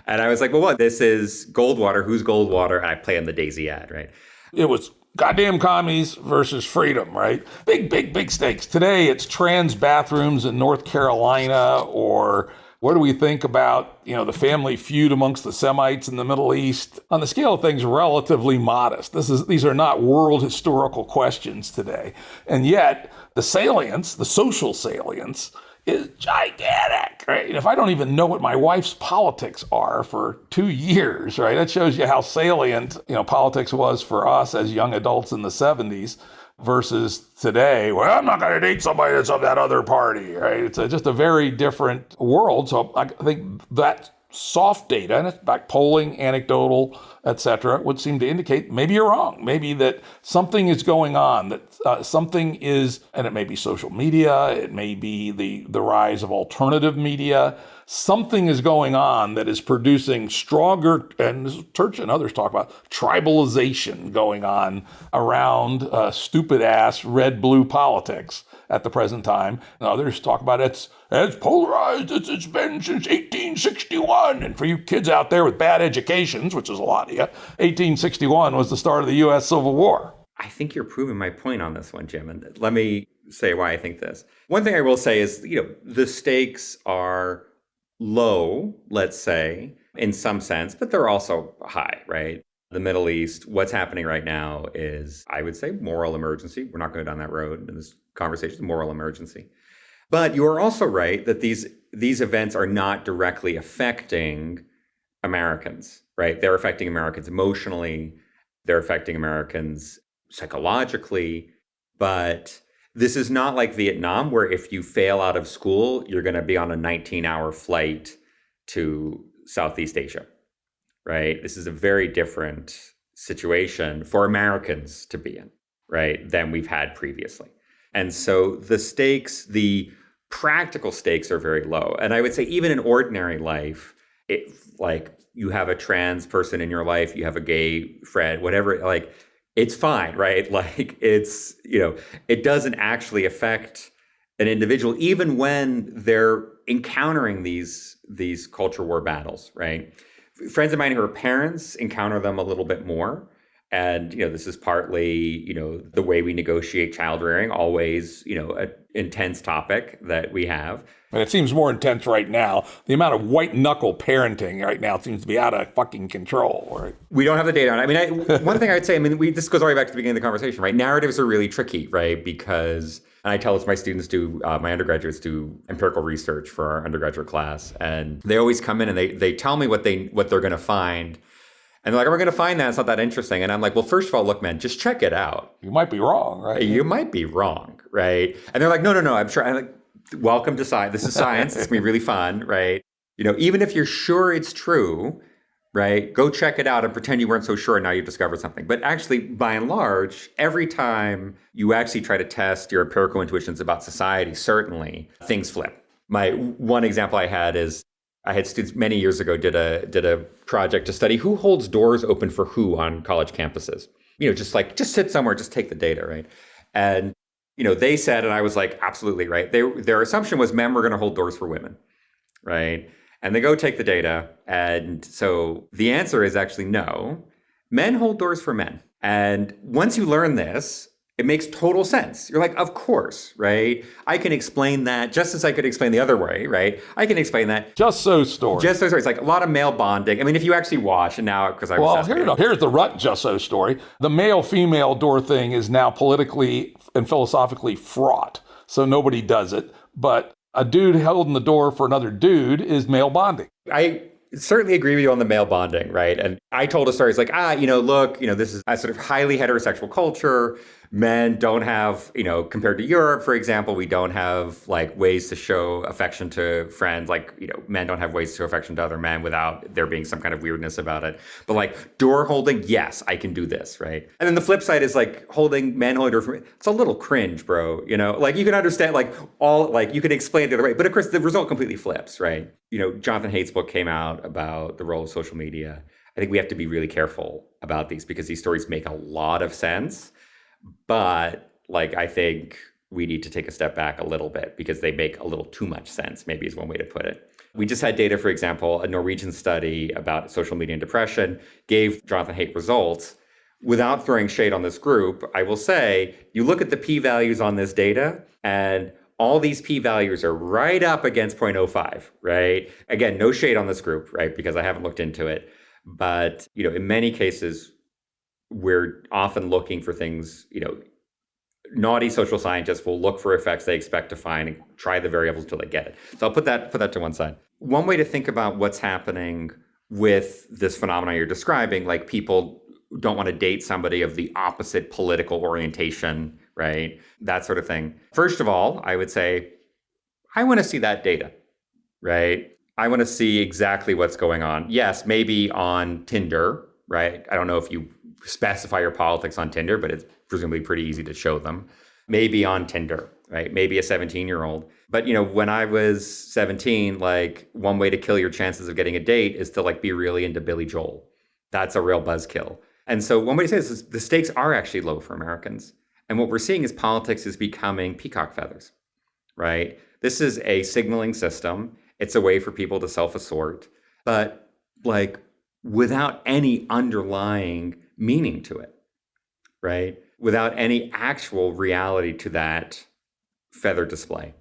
And I was like, well, what? This is Goldwater. Who's Goldwater? And I play on the Daisy ad, right? It was goddamn commies versus freedom, right? Big stakes. Today, it's trans bathrooms in North Carolina, or what do we think about, the family feud amongst the Semites in the Middle East? On the scale of things, relatively modest. These are not world historical questions today. And yet, the salience, the social salience, is gigantic, right? If I don't even know what my wife's politics are for 2 years, right? That shows you how salient, politics was for us as young adults in the 70s versus today. Well, I'm not going to date somebody that's of that other party, right? It's just a very different world. So I think that soft data, and it's back polling, anecdotal, et cetera, would seem to indicate maybe you're wrong. Maybe that something is going on, that something is, and it may be social media, it may be the rise of alternative media. Something is going on that is producing stronger, and Church and others talk about tribalization going on around stupid-ass red-blue politics at the present time. And others talk about it's polarized, it's been since 1861. And for you kids out there with bad educations, which is a lot of you, 1861 was the start of the U.S. Civil War. I think you're proving my point on this one, Jim. And let me say why I think this. One thing I will say is, the stakes are low, let's say, in some sense, but they're also high, right? The Middle East, what's happening right now is, I would say, moral emergency. We're not going down that road in this conversation, moral emergency. But you are also right that these events are not directly affecting Americans, right? They're affecting Americans emotionally. They're affecting Americans psychologically. But this is not like Vietnam, where if you fail out of school, you're going to be on a 19-hour flight to Southeast Asia, right? This is a very different situation for Americans to be in, right, than we've had previously. And so the stakes, the practical stakes are very low. And I would say even in ordinary life, like you have a trans person in your life, you have a gay friend, whatever, like it's fine, right? Like it's, it doesn't actually affect an individual, even when they're encountering these culture war battles, right? Friends of mine who are parents encounter them a little bit more. And, this is partly, the way we negotiate child rearing, always, an intense topic that we have. And it seems more intense right now. The amount of white knuckle parenting right now seems to be out of fucking control. Right? We don't have the data on it. One thing I would say, this goes all the way back to the beginning of the conversation, right? Narratives are really tricky, right? Because, and I tell this, my students do, my undergraduates do empirical research for our undergraduate class. And they always come in and they tell me what they're going to find. And they're like, we're going to find that. It's not that interesting. And I'm like, well, first of all, look, man, just check it out. You might be wrong, right? You might be wrong, right? And they're like, no, I'm sure. I'm like, welcome to science. This is science. It's going to be really fun, right? Even if you're sure it's true, right, go check it out and pretend you weren't so sure and now you've discovered something. But actually, by and large, every time you actually try to test your empirical intuitions about society, certainly things flip. My one example I had is I had students many years ago did a project to study who holds doors open for who on college campuses. Just sit somewhere, just take the data, right? And they said, and I was like, absolutely right. Their assumption was men were going to hold doors for women, right? And they go take the data, and so the answer is actually no. Men hold doors for men, and once you learn this, it makes total sense. You're like, of course, right? I can explain that just as I could explain the other way, right? I can explain that. Just so story. Just so story. It's like a lot of male bonding. If you actually watch, and now because I was here's the rut just so story. The male-female door thing is now politically and philosophically fraught, so nobody does it. But a dude holding the door for another dude is male bonding. I certainly agree with you on the male bonding, right? And I told a story. It's like, look, this is a sort of highly heterosexual culture. Men don't have, compared to Europe, for example, we don't have like ways to show affection to friends. Like, men don't have ways to show affection to other men without there being some kind of weirdness about it. But like door holding, yes, I can do this, right? And then the flip side is like men holding door for me. It's a little cringe, bro. Like you can understand you can explain it the other way. But of course, the result completely flips, right? Jonathan Haidt's book came out about the role of social media. I think we have to be really careful about these because these stories make a lot of sense. But I think we need to take a step back a little bit because they make a little too much sense, maybe is one way to put it. We just had data, for example, a Norwegian study about social media and depression gave Jonathan Haidt results. Without throwing shade on this group, I will say, you look at the p-values on this data and all these p-values are right up against 0.05, right? Again, no shade on this group, right? Because I haven't looked into it. But, in many cases, we're often looking for things, naughty social scientists will look for effects they expect to find and try the variables until they get it. So I'll put that to one side. One way to think about what's happening with this phenomenon you're describing, like people don't want to date somebody of the opposite political orientation, right? That sort of thing. First of all, I would say, I want to see that data, right? I want to see exactly what's going on. Yes, maybe on Tinder, right? I don't know if you specify your politics on Tinder, but it's presumably pretty easy to show them. Maybe on Tinder, right? Maybe a 17-year-old. But, when I was 17, one way to kill your chances of getting a date is to be really into Billy Joel. That's a real buzzkill. And so one way to say this is the stakes are actually low for Americans. And what we're seeing is politics is becoming peacock feathers, right? This is a signaling system. It's a way for people to self-assort, but without any underlying meaning to it, right? Without any actual reality to that feather display.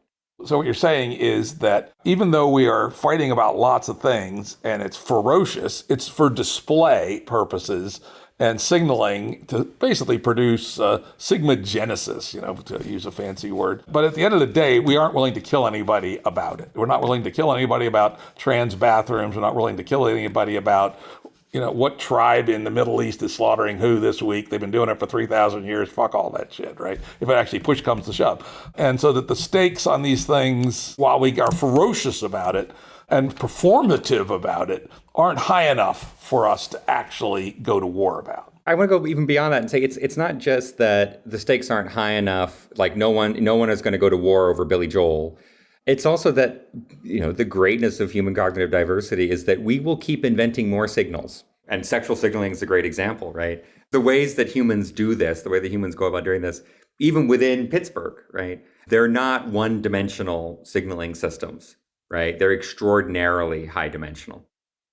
So what you're saying is that even though we are fighting about lots of things and it's ferocious, it's for display purposes and signaling to basically produce sigmogenesis, to use a fancy word. But at the end of the day, we aren't willing to kill anybody about it. We're not willing to kill anybody about trans bathrooms. We're not willing to kill anybody about what tribe in the Middle East is slaughtering who this week. They've been doing it for 3,000 years. Fuck all that shit, right? If it actually push comes to shove. And so that the stakes on these things, while we are ferocious about it and performative about it, aren't high enough for us to actually go to war about. I want to go even beyond that and say it's not just that the stakes aren't high enough, no one is going to go to war over Billy Joel. It's also that, the greatness of human cognitive diversity is that we will keep inventing more signals. And sexual signaling is a great example, right? The ways that humans do this, the way that humans go about doing this, even within Pittsburgh, right? They're not one-dimensional signaling systems, right? They're extraordinarily high-dimensional.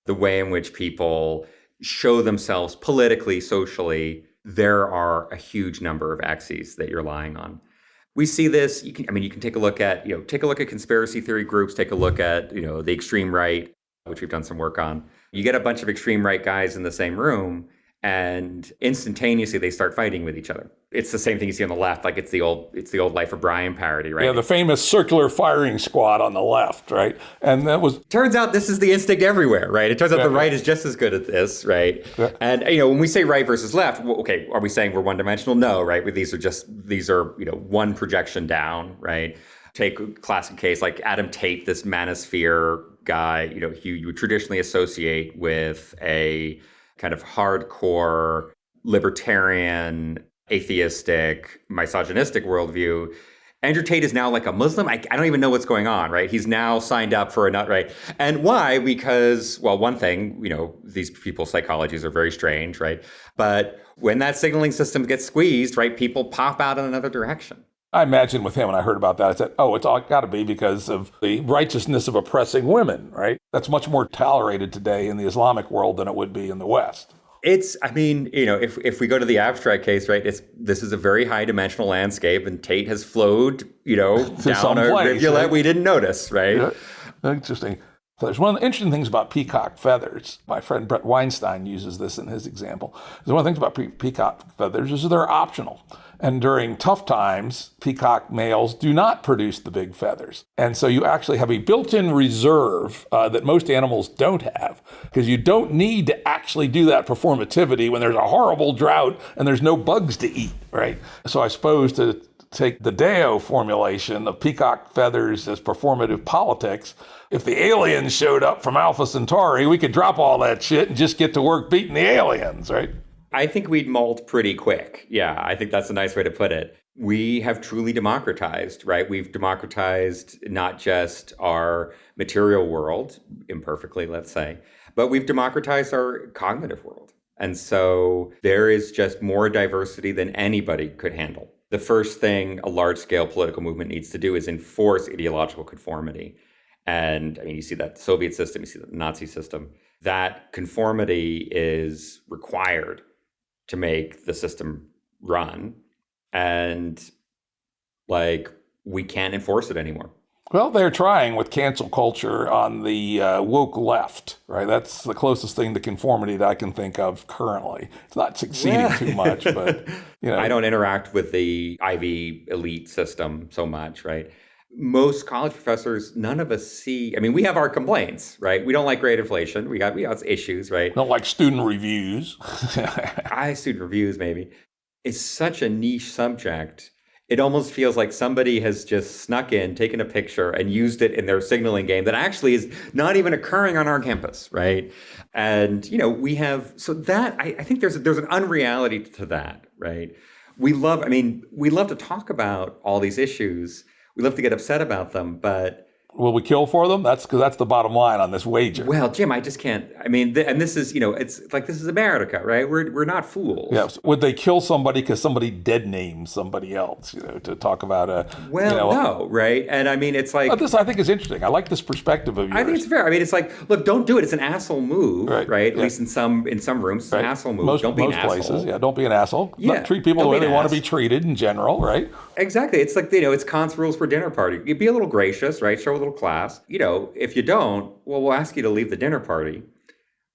The way in which people show themselves politically, socially, there are a huge number of axes that you're lying on. We see this. You can take a look at, conspiracy theory groups, take a look at, the extreme right, which we've done some work on. You get a bunch of extreme right guys in the same room, and instantaneously they start fighting with each other. It's the same thing you see on the left, like it's the old Life of Brian parody, right? Yeah, the famous circular firing squad on the left, right? And that was... Turns out this is the instinct everywhere, right? It turns out the right is just as good at this, right? Yeah. And, when we say right versus left, okay, are we saying we're one-dimensional? No, right? These are one projection down, right? Take a classic case like Adam Tate, this manosphere guy, you would traditionally associate with a kind of hardcore libertarian, atheistic, misogynistic worldview. Andrew Tate is now like a Muslim. I don't even know what's going on, right? He's now signed up for a nut, right? And why? Because, well, one thing, these people's psychologies are very strange, right? But when that signaling system gets squeezed, right, people pop out in another direction. I imagine with him, when I heard about that, I said, it's all got to be because of the righteousness of oppressing women, right? That's much more tolerated today in the Islamic world than it would be in the West. If we go to the abstract case, right, this is a very high dimensional landscape, and Tate has flowed, down a rivulet, right? We didn't notice, right? Yeah. Interesting. There's one of the interesting things about peacock feathers. My friend Brett Weinstein uses this in his example. One of the things about peacock feathers is they're optional. And during tough times, peacock males do not produce the big feathers. And so you actually have a built-in reserve that most animals don't have, because you don't need to actually do that performativity when there's a horrible drought and there's no bugs to eat, right? So I suppose to take the DeDeo formulation of peacock feathers as performative politics, if the aliens showed up from Alpha Centauri, we could drop all that shit and just get to work beating the aliens, right? I think we'd molt pretty quick. Yeah, I think that's a nice way to put it. We have truly democratized, right? We've democratized not just our material world, imperfectly, let's say, but we've democratized our cognitive world. And so there is just more diversity than anybody could handle. The first thing a large-scale political movement needs to do is enforce ideological conformity. And you see that Soviet system, you see the Nazi system. That conformity is required to make the system run. And we can't enforce it anymore. Well, they're trying with cancel culture on the woke left, right? That's the closest thing to conformity that I can think of currently. It's not succeeding too much, but, I don't interact with the Ivy elite system so much, right? Most college professors, none of us see, we have our complaints, right? We don't like grade inflation. We got issues, right? Don't like student reviews. Student reviews, maybe. It's such a niche subject. It almost feels like somebody has just snuck in, taken a picture, and used it in their signaling game that actually is not even occurring on our campus, right? And, we have, so that, I think there's an unreality to that, right? We love to talk about all these issues. We love to get upset about them, but... Will we kill for them? That's because that's the bottom line on this wager. Well, Jim, I just can't. And this is, it's like, this is America, right? We're not fools. Yes. Would they kill somebody because somebody dead named somebody else, to talk about a... no, right? And it's like... This, I think, is interesting. I like this perspective of yours. I think it's fair. It's like, look, don't do it. It's an asshole move, right? At least in some rooms, it's an asshole move. Don't be an asshole. Most places, don't be an asshole. Yeah. Treat people the way they want to be treated in general, right? Exactly. It's like, it's Kant's rules for dinner party. You be a little gracious, right? Show a little class. If you don't, well, we'll ask you to leave the dinner party,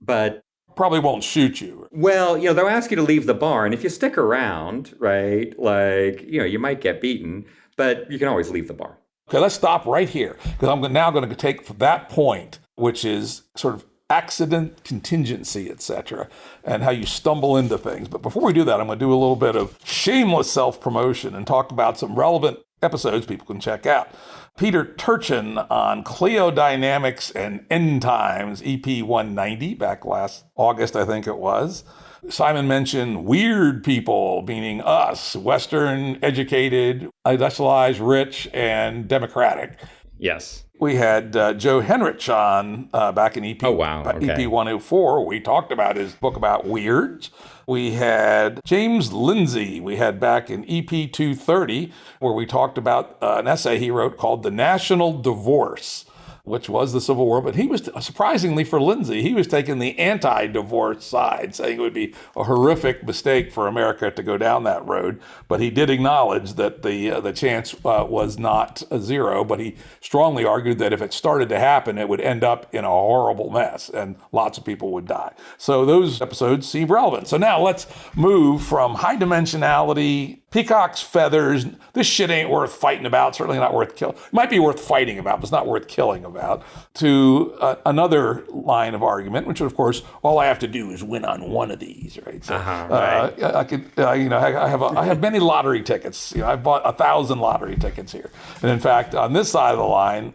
but... Probably won't shoot you. Well, they'll ask you to leave the bar, and if you stick around, right, you might get beaten, but you can always leave the bar. Okay, let's stop right here, because I'm now going to take that point, which is sort of accident, contingency, etc., and how you stumble into things. But before we do that, I'm going to do a little bit of shameless self-promotion and talk about some relevant episodes people can check out. Peter Turchin on Cleodynamics and End Times, EP 190, back last August, I think it was. Simon mentioned weird people, meaning us, Western, educated, industrialized, rich, and democratic. Yes. We had Joe Henrich on back in EP, EP 104. We talked about his book about weirds. We had James Lindsay, we had back in EP 230, where we talked about an essay he wrote called The National Divorce. which was the Civil War. But he was, surprisingly for Lindsay, he was taking the anti-divorce side, saying it would be a horrific mistake for America to go down that road. But he did acknowledge that the chance was not zero, but he strongly argued that if it started to happen, it would end up in a horrible mess and lots of people would die. So those episodes seem relevant. So now let's move from high dimensionality, peacock's feathers, this shit ain't worth fighting about, certainly not worth killing. It might be worth fighting about, but it's not worth killing about, to another line of argument, which of course, all I have to do is win on one of these, right? So right. I could, I have many lottery tickets. I bought 1,000 lottery tickets here. And in fact, on this side of the line,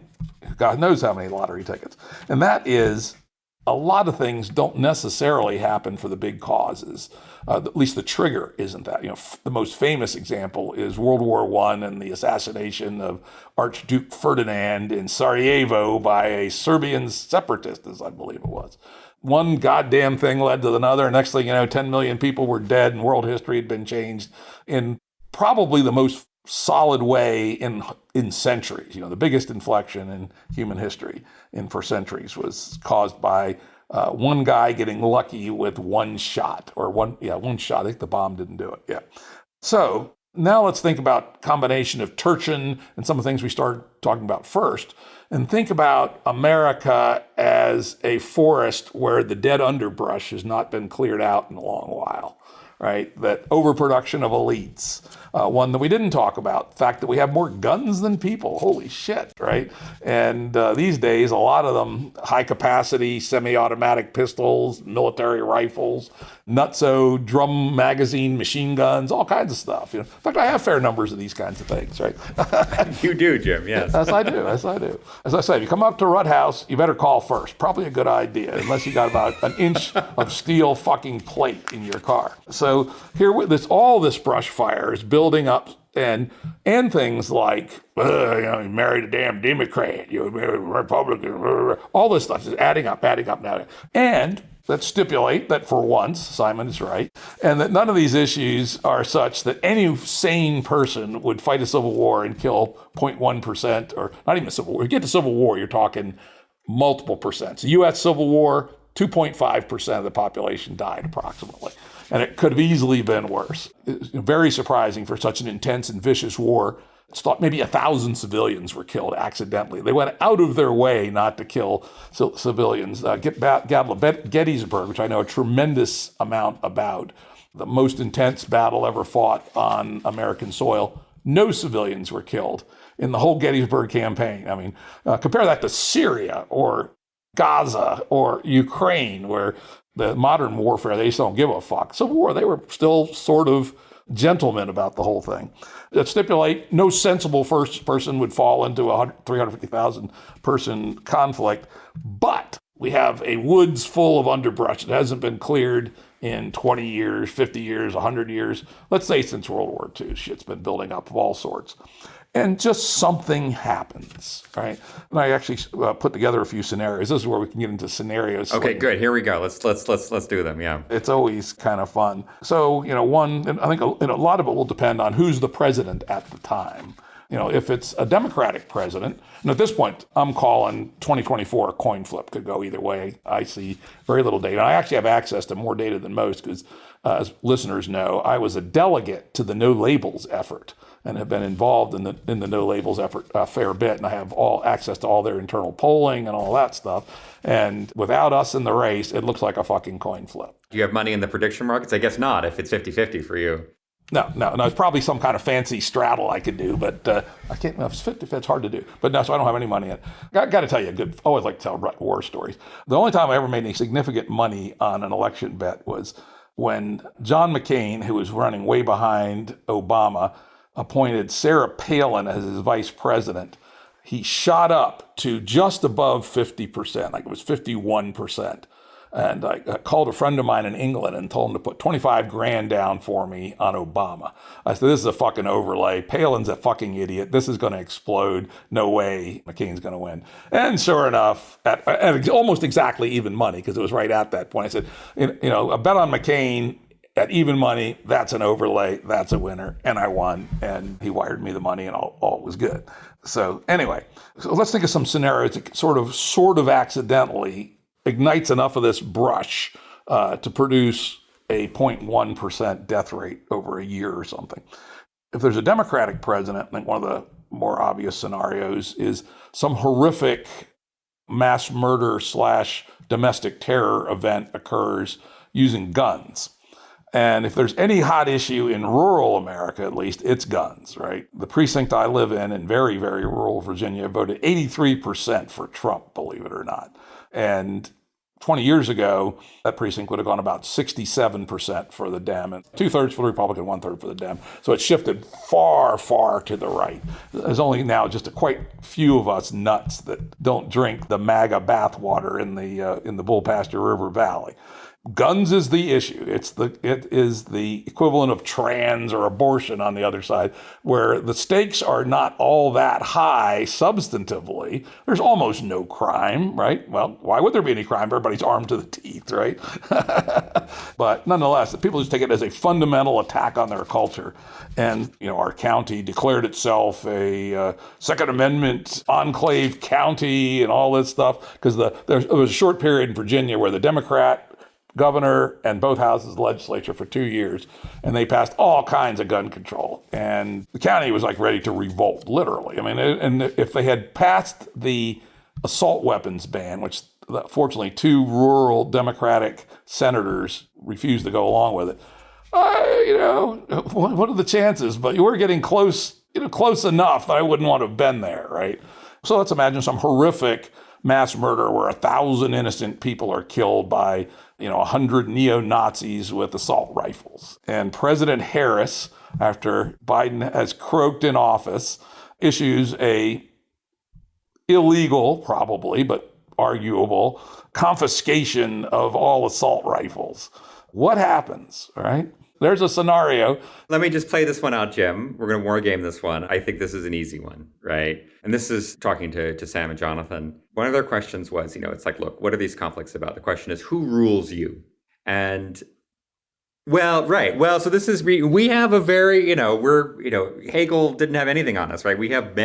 God knows how many lottery tickets. And that is, a lot of things don't necessarily happen for the big causes. At least the trigger isn't that. The most famous example is World War I and the assassination of Archduke Ferdinand in Sarajevo by a Serbian separatist, as I believe it was. One goddamn thing led to another. Next thing you know, 10 million people were dead and world history had been changed in probably the most solid way in centuries. The biggest inflection in human history for centuries was caused by one guy getting lucky with one shot. One shot. I think the bomb didn't do it. Yeah. So now let's think about combination of Turchin and some of the things we started talking about first, and think about America as a forest where the dead underbrush has not been cleared out in a long while. Right? That overproduction of elites. One that we didn't talk about, the fact that we have more guns than people. Holy shit, right? And these days, a lot of them, high capacity, semi-automatic pistols, military rifles, nutso, drum magazine, machine guns, all kinds of stuff. In fact, I have fair numbers of these kinds of things, right? You do, Jim, yes. Yes, I do. As I say, if you come up to Rudd House, you better call first. Probably a good idea, unless you got about an inch of steel fucking plate in your car. So here, all this brush fire is building up, and things like you married a damn Democrat, you married a Republican, all this stuff is adding up now. And let's stipulate that for once, Simon is right, and that none of these issues are such that any sane person would fight a civil war and kill 0.1%, or not even a civil war. You get to civil war, you're talking multiple percents. The U.S. Civil War, 2.5% of the population died approximately. And it could have easily been worse. It's very surprising for such an intense and vicious war. It's thought maybe 1,000 civilians were killed accidentally. They went out of their way not to kill civilians. Gettysburg, which I know a tremendous amount about, the most intense battle ever fought on American soil. No civilians were killed in the whole Gettysburg campaign. I mean, compare that to Syria or Gaza or Ukraine, where the modern warfare, they just don't give a fuck. Civil War, they were still sort of gentlemen about the whole thing. That stipulate no sensible first person would fall into a 350,000 person conflict, but we have a woods full of underbrush that hasn't been cleared in 20 years, 50 years, 100 years. Let's say since World War II, shit's been building up of all sorts. And just something happens, right? And I actually put together a few scenarios. This is where we can get into scenarios. Okay, good. Here we go. Let's do them. Yeah. It's always kind of fun. So, and I think a lot of it will depend on who's the president at the time. If it's a Democratic president, and at this point, I'm calling 2024 a coin flip. Could go either way. I see very little data. I actually have access to more data than most because, as listeners know, I was a delegate to the No Labels effort and have been involved in the No Labels effort a fair bit, and I have all access to all their internal polling and all that stuff. And without us in the race, it looks like a fucking coin flip. Do you have money in the prediction markets? I guess not, if it's 50-50 for you. No, it's probably some kind of fancy straddle I could do, but I can't. If it's 50, it's hard to do. But no, so I don't have any money in it. Got to tell you, always like to tell war stories. The only time I ever made any significant money on an election bet was when John McCain, who was running way behind Obama, appointed Sarah Palin as his vice president. He shot up to just above 50%, like it was 51%. And I called a friend of mine in England and told him to put 25 grand down for me on Obama. I said, this is a fucking overlay. Palin's a fucking idiot. This is going to explode. No way McCain's going to win. And sure enough, at almost exactly even money, because it was right at that point, I said, a bet on McCain at even money, that's an overlay, that's a winner, and I won, and he wired me the money, and all was good. So anyway, so let's think of some scenarios that sort of accidentally ignites enough of this brush to produce a 0.1% death rate over a year or something. If there's a Democratic president, I think one of the more obvious scenarios is some horrific mass murder / domestic terror event occurs using guns. And if there's any hot issue in rural America, at least, it's guns, right? The precinct I live in very, very rural Virginia, voted 83% for Trump, believe it or not. And 20 years ago, that precinct would have gone about 67% for the Dem, and 2/3 for the Republican, 1/3 for the Dem. So it shifted far, far to the right. There's only now just quite few of us nuts that don't drink the MAGA bathwater in the Bull Pasture River Valley. Guns is the issue. It is the equivalent of trans or abortion on the other side, where the stakes are not all that high substantively. There's almost no crime, right? Well, why would there be any crime? Everybody's armed to the teeth, right? But nonetheless, people just take it as a fundamental attack on their culture. And, our county declared itself a Second Amendment enclave county and all this stuff, because there was a short period in Virginia where the Democrat governor and both houses of the legislature for 2 years, and they passed all kinds of gun control. And the county was ready to revolt, literally. I mean, and if they had passed the assault weapons ban, which fortunately 2 rural Democratic senators refused to go along with it, what are the chances? But you were getting close, close enough that I wouldn't want to have been there, right? So let's imagine some horrific mass murder where 1,000 innocent people are killed by 100 neo-Nazis with assault rifles. And President Harris, after Biden has croaked in office, issues a illegal, probably, but arguable, confiscation of all assault rifles. What happens, right? There's a scenario. Let me just play this one out, Jim. We're going to war game this one. I think this is an easy one, right? And this is talking to Sam and Jonathan. One of their questions was, it's like, look, what are these conflicts about? The question is, who rules you? And, well, right. Well, so this is, we have a very, Hegel didn't have anything on us, right? We have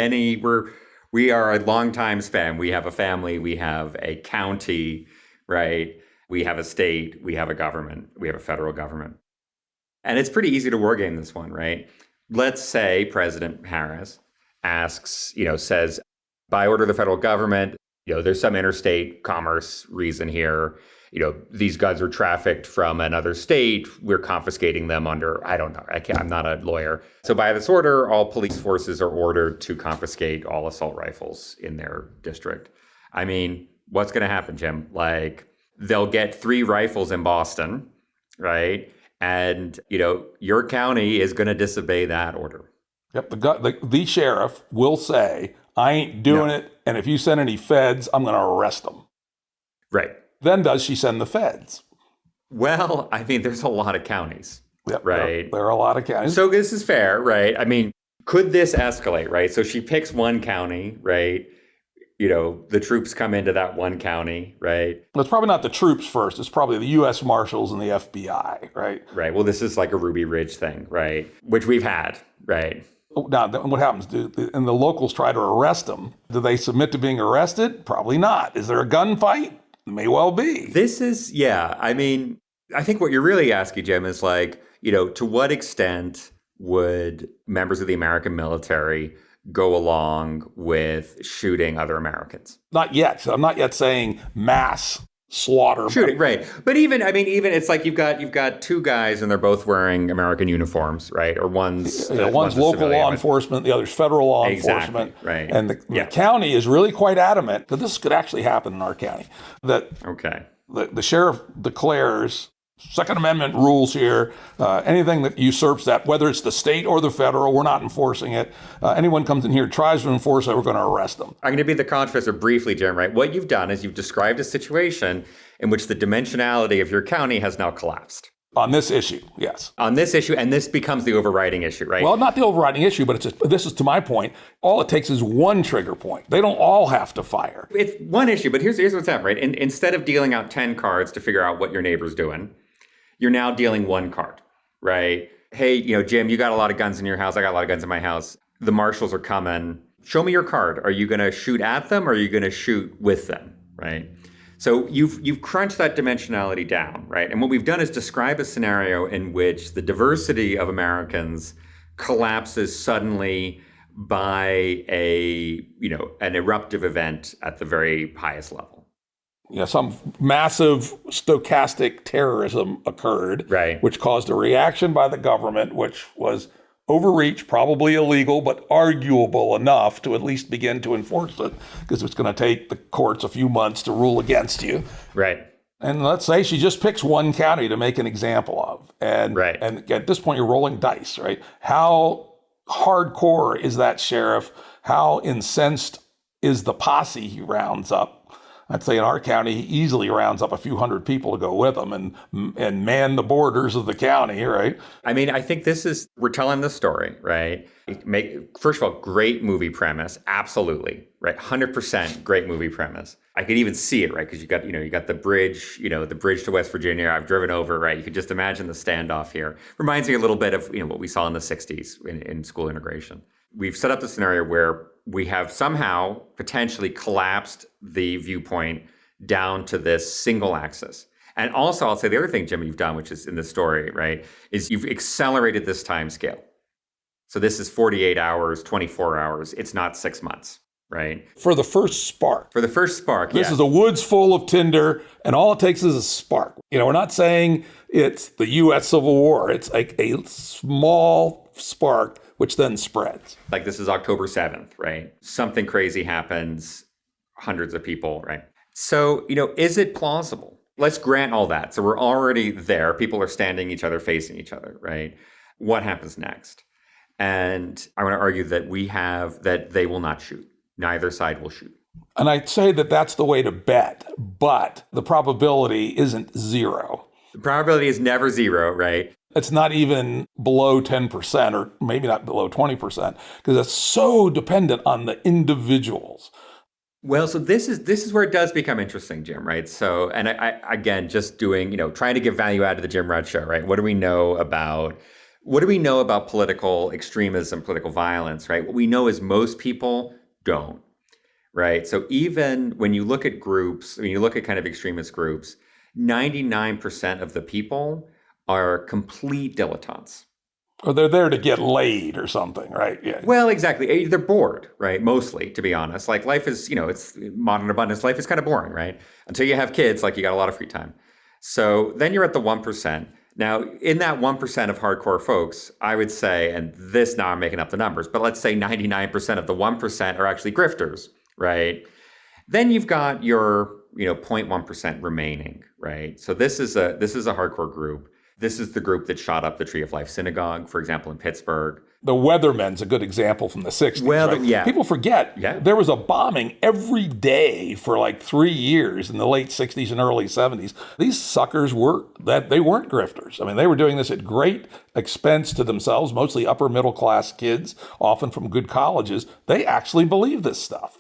we are a long time span. We have a family, we have a county, right? We have a state, we have a government, we have a federal government. And it's pretty easy to wargame this one, right? Let's say President Harris says, by order of the federal government, there's some interstate commerce reason here. These guns are trafficked from another state. We're confiscating them under, I don't know, I'm not a lawyer. So by this order, all police forces are ordered to confiscate all assault rifles in their district. I mean, what's going to happen, Jim? They'll get 3 rifles in Boston, right? And, your county is going to disobey that order. Yep. The sheriff will say, I ain't doing it. And if you send any feds, I'm going to arrest them. Right. Then does she send the feds? Well, I mean, there's a lot of counties. Yep, right. There are a lot of counties. So this is fair, right? I mean, could this escalate, right? So she picks one county, right? The troops come into that one county, right? Well, it's probably not the troops first. It's probably the U.S. Marshals and the FBI, right? Right. Well, this is like a Ruby Ridge thing, right? Which we've had, right? Now, what happens? And the locals try to arrest them. Do they submit to being arrested? Probably not. Is there a gunfight? May well be. This is, I mean, I think what you're really asking, Jim, is to what extent would members of the American military go along with shooting other Americans? Not yet. So I'm not yet saying mass slaughter. Shooting, right. But even it's like you've got 2 guys and they're both wearing American uniforms, right? Or one's local law enforcement, the other's federal law enforcement. Right. And the county is really quite adamant that this could actually happen in our county. That the sheriff declares Second Amendment rules here. Anything that usurps that, whether it's the state or the federal, we're not enforcing it. Anyone comes in here, tries to enforce it, we're going to arrest them. I'm going to be the contrastor briefly, Jim, right? What you've done is you've described a situation in which the dimensionality of your county has now collapsed. On this issue, yes. On this issue, and this becomes the overriding issue, right? Well, not the overriding issue, but this is to my point. All it takes is one trigger point. They don't all have to fire. It's one issue, but here's what's happening, right? Instead of dealing out 10 cards to figure out what your neighbor's doing, you're now dealing 1 card. right? Hey, Jim, you got a lot of guns in your house. I got a lot of guns in my house. The marshals are coming. Show me your card. Are you going to shoot at them or are you going to shoot with them, right? So you've crunched that dimensionality down, right? And what we've done is describe a scenario in which the diversity of Americans collapses suddenly by an eruptive event at the very highest level. Some massive stochastic terrorism occurred, right, which caused a reaction by the government, which was overreach, probably illegal, but arguable enough to at least begin to enforce it, because it's going to take the courts a few months to rule against you. Right. And let's say she just picks one county to make an example of. And at this point, you're rolling dice, right? How hardcore is that sheriff? How incensed is the posse he rounds up? I'd say in our county, he easily rounds up a few hundred people to go with him and man the borders of the county, right? I mean, I think we're telling the story, right? First of all, great movie premise. Absolutely, right? 100% great movie premise. I could even see it, right? Because you got the bridge, the bridge to West Virginia. I've driven over, right? You could just imagine the standoff here. Reminds me a little bit of, what we saw in the 60s in school integration. We've set up the scenario where we have somehow potentially collapsed the viewpoint down to this single axis. And also, I'll say the other thing, Jim, you've done, which is in the story, right, is you've accelerated this time scale. So this is 48 hours, 24 hours. It's not 6 months, right? For the first spark. This is a woods full of tinder, and all it takes is a spark. We're not saying it's the U.S. Civil War. It's like a small spark, which then spreads. Like this is October 7th, right? Something crazy happens, hundreds of people, right? So, is it plausible? Let's grant all that. So we're already there. People are standing each other, facing each other, right? What happens next? And I want to argue that they will not shoot. Neither side will shoot. And I'd say that that's the way to bet, but the probability isn't zero. The probability is never zero, right? It's not even below 10% or maybe not below 20% because it's so dependent on the individuals. Well, so this is where it does become interesting, Jim, right? So, and I again, just doing, trying to give value add to the Jim Rudd Show, right? What do we know about political extremism, political violence, right? What we know is most people don't, right? So even when you look at groups, when you look at kind of extremist groups, 99% of the people are complete dilettantes. Or they're there to get laid or something, right? Yeah. Well, exactly. They're bored, right? Mostly, to be honest. Like life is, it's modern abundance. Life is kind of boring, right? Until you have kids, like you got a lot of free time. So then you're at the 1%. Now, in that 1% of hardcore folks, I would say, and this now I'm making up the numbers, but let's say 99% of the 1% are actually grifters, right? Then you've got your, 0.1% remaining, right? So this is a hardcore group. This is the group that shot up the Tree of Life Synagogue, for example, in Pittsburgh. The Weathermen's a good example from the 60s. Well, right? yeah. People forget there was a bombing every day for like 3 years in the late 60s and early 70s. These suckers they weren't grifters. I mean, they were doing this at great expense to themselves, mostly upper middle class kids, often from good colleges. They actually believed this stuff.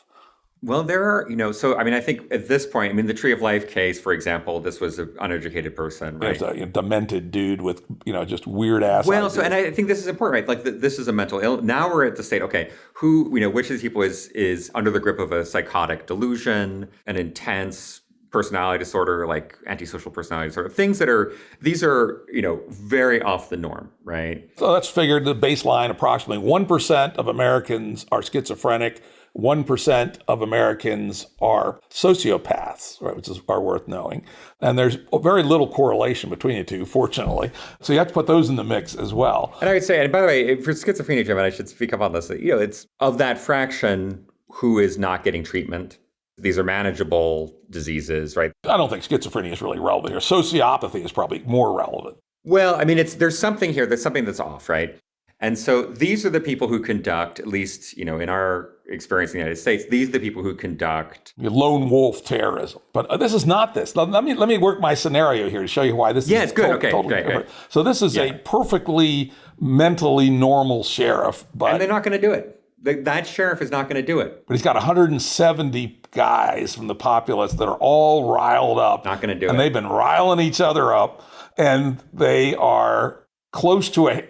Well, there are, so, I think at this point, the Tree of Life case, for example, this was an uneducated person, right? It's a demented dude with, just weird ass Well, ideas. so, and I think this is important, right? Like this is a mental illness. Now we're at the state, okay, who, which of these people is under the grip of a psychotic delusion, an intense personality disorder, like antisocial personality disorder, these are, very off the norm, right? So let's figure the baseline approximately 1% of Americans are schizophrenic. 1% of Americans are sociopaths, right, which are worth knowing. And there's very little correlation between the two, fortunately. So you have to put those in the mix as well. And I would say, and by the way, for schizophrenia, Jim, and I should speak up on this, it's of that fraction who is not getting treatment. These are manageable diseases, right? I don't think schizophrenia is really relevant here. Sociopathy is probably more relevant. Well, there's something here, there's something that's off, right? And so these are the people who conduct, at least, in our experience in the United States, these are the people who conduct lone wolf terrorism. But this is not this. Let me work my scenario here to show you why this is it's good. Okay, totally great, different. So this is a perfectly mentally normal sheriff. And they're not going to do it. That sheriff is not going to do it. But he's got 170 guys from the populace that are all riled up. Not going to do it. And they've been riling each other up. And they are close to a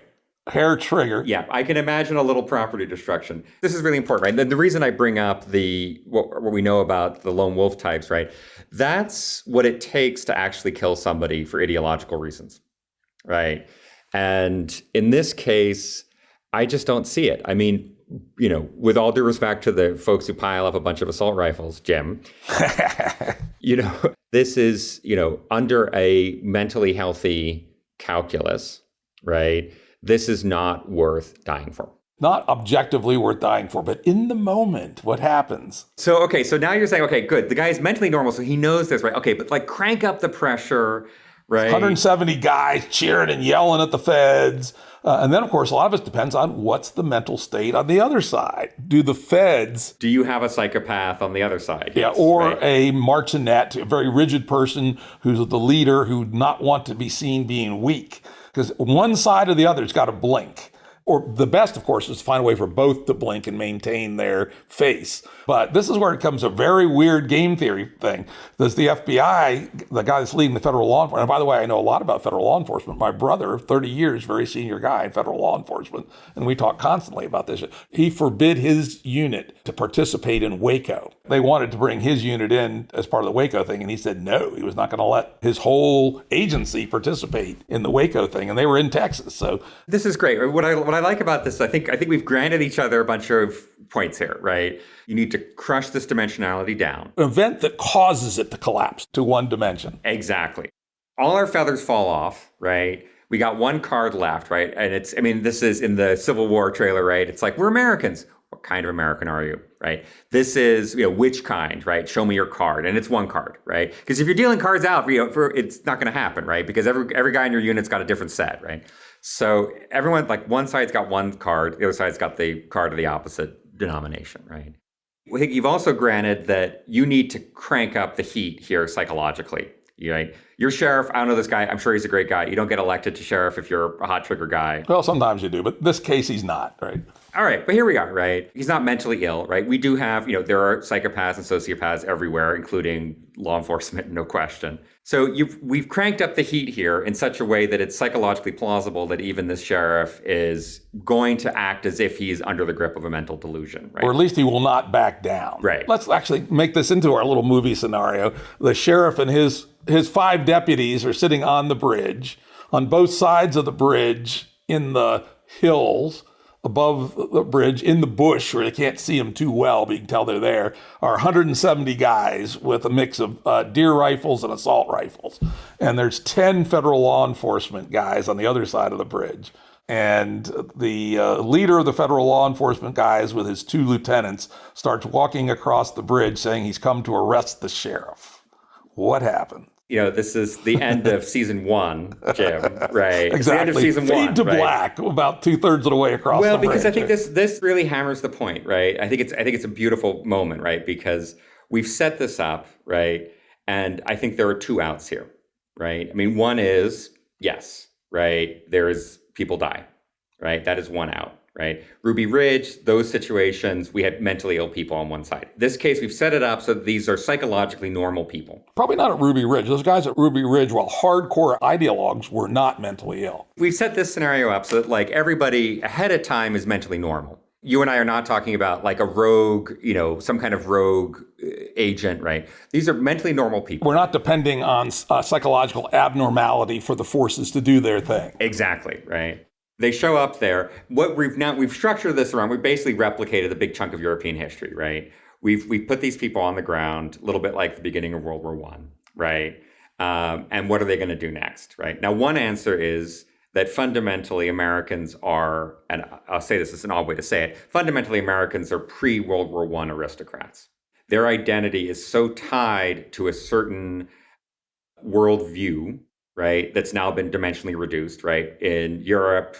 hair trigger. Yeah, I can imagine a little property destruction. This is really important, right? The reason I bring up what we know about the lone wolf types, right? That's what it takes to actually kill somebody for ideological reasons, right? And in this case, I just don't see it. I mean, with all due respect to the folks who pile up a bunch of assault rifles, Jim, this is, under a mentally healthy calculus, right? This is not worth dying for. Not objectively worth dying for, but in the moment, what happens? So now you're saying, okay, good. The guy is mentally normal, so he knows this, right? Okay, but crank up the pressure, right? 170 guys cheering and yelling at the feds. And then, of course, a lot of it depends on what's the mental state on the other side. Do you have a psychopath on the other side? Yeah, Yes, or right. a martinet, a very rigid person who's the leader who would not want to be seen being weak. Because one side or the other's got to blink. Or the best, of course, is to find a way for both to blink and maintain their face. But this is where it becomes a very weird game theory thing. There's the FBI, the guy that's leading the federal law enforcement. And by the way, I know a lot about federal law enforcement. My brother, 30 years, very senior guy in federal law enforcement. And we talk constantly about this. He forbid his unit to participate in Waco. They wanted to bring his unit in as part of the Waco thing. And he said no, he was not going to let his whole agency participate in the Waco thing. And they were in Texas. So this is great. What I like about this, I think we've granted each other a bunch of points here, right? You need to crush this dimensionality down. An event that causes it to collapse to one dimension. Exactly. All our feathers fall off, right? We got one card left, right? And this is in the Civil War trailer, right? It's like, we're Americans. What kind of American are you, right? This is, which kind, right? Show me your card. And it's one card, right? Because if you're dealing cards out, it's not going to happen, right? Because every guy in your unit's got a different set, right? So everyone, one side's got one card, the other side's got the card of the opposite denomination, right? I think you've also granted that you need to crank up the heat here psychologically, right? You're sheriff. I don't know this guy. I'm sure he's a great guy. You don't get elected to sheriff if you're a hot trigger guy. Well, sometimes you do, but in this case, he's not, right? All right, but here we are, right? He's not mentally ill, right? We do have, there are psychopaths and sociopaths everywhere, including law enforcement, no question. So we've cranked up the heat here in such a way that it's psychologically plausible that even this sheriff is going to act as if he's under the grip of a mental delusion, right? Or at least he will not back down. Right. Let's actually make this into our little movie scenario. The sheriff and his 5 deputies are sitting on the bridge, on both sides of the bridge, in the hills, above the bridge, in the bush where they can't see them too well, but you can tell they're there, are 170 guys with a mix of deer rifles and assault rifles. And there's 10 federal law enforcement guys on the other side of the bridge. And the leader of the federal law enforcement guys with his 2 lieutenants starts walking across the bridge saying he's come to arrest the sheriff. What happened? This is the end of season 1, Jim, right? Exactly. It's the end of season 1, Fade to right? black about 2/3 of the way across the bridge. Well, because I think this really hammers the point, right? I think it's a beautiful moment, right? Because we've set this up, right? And I think there are 2 outs here, right? I mean, one is, yes, right? There is people die, right? That is one out. Right? Ruby Ridge, those situations, we had mentally ill people on one side. This case, we've set it up so that these are psychologically normal people. Probably not at Ruby Ridge. Those guys at Ruby Ridge, while hardcore ideologues, were not mentally ill. We've set this scenario up so that everybody ahead of time is mentally normal. You and I are not talking about a rogue, some kind of rogue agent, right? These are mentally normal people. We're not depending on psychological abnormality for the forces to do their thing. Exactly, right? They show up there. What we've structured this around, we basically replicated a big chunk of European history, right? We've put these people on the ground, a little bit like the beginning of World War I, right? And what are they going to do next, right? Now, one answer is that fundamentally Americans are, and I'll say this is an odd way to say it, fundamentally Americans are pre-World War I aristocrats. Their identity is so tied to a certain worldview, right, that's now been dimensionally reduced, right? In Europe,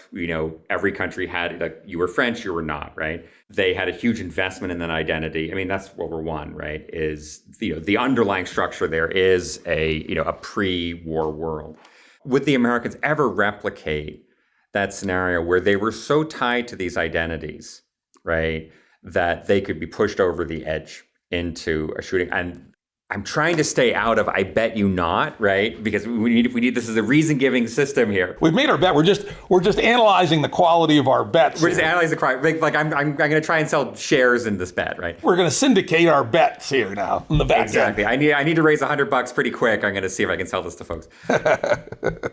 every country had, you were French, you were not, right? They had a huge investment in that identity. I mean, that's World War I, right? Is, the underlying structure there is a pre-war world. Would the Americans ever replicate that scenario where they were so tied to these identities, right, that they could be pushed over the edge into a shooting? And I'm trying to stay out of I bet you not, right? Because we need this is a reason-giving system here. We've made our bet. We're just analyzing the quality of our bets. We're just analyzing the crime. Like I'm going to try and sell shares in this bet, right? We're going to syndicate our bets here now in the back Exactly. end. I need to raise $100 pretty quick. I'm going to see if I can sell this to folks.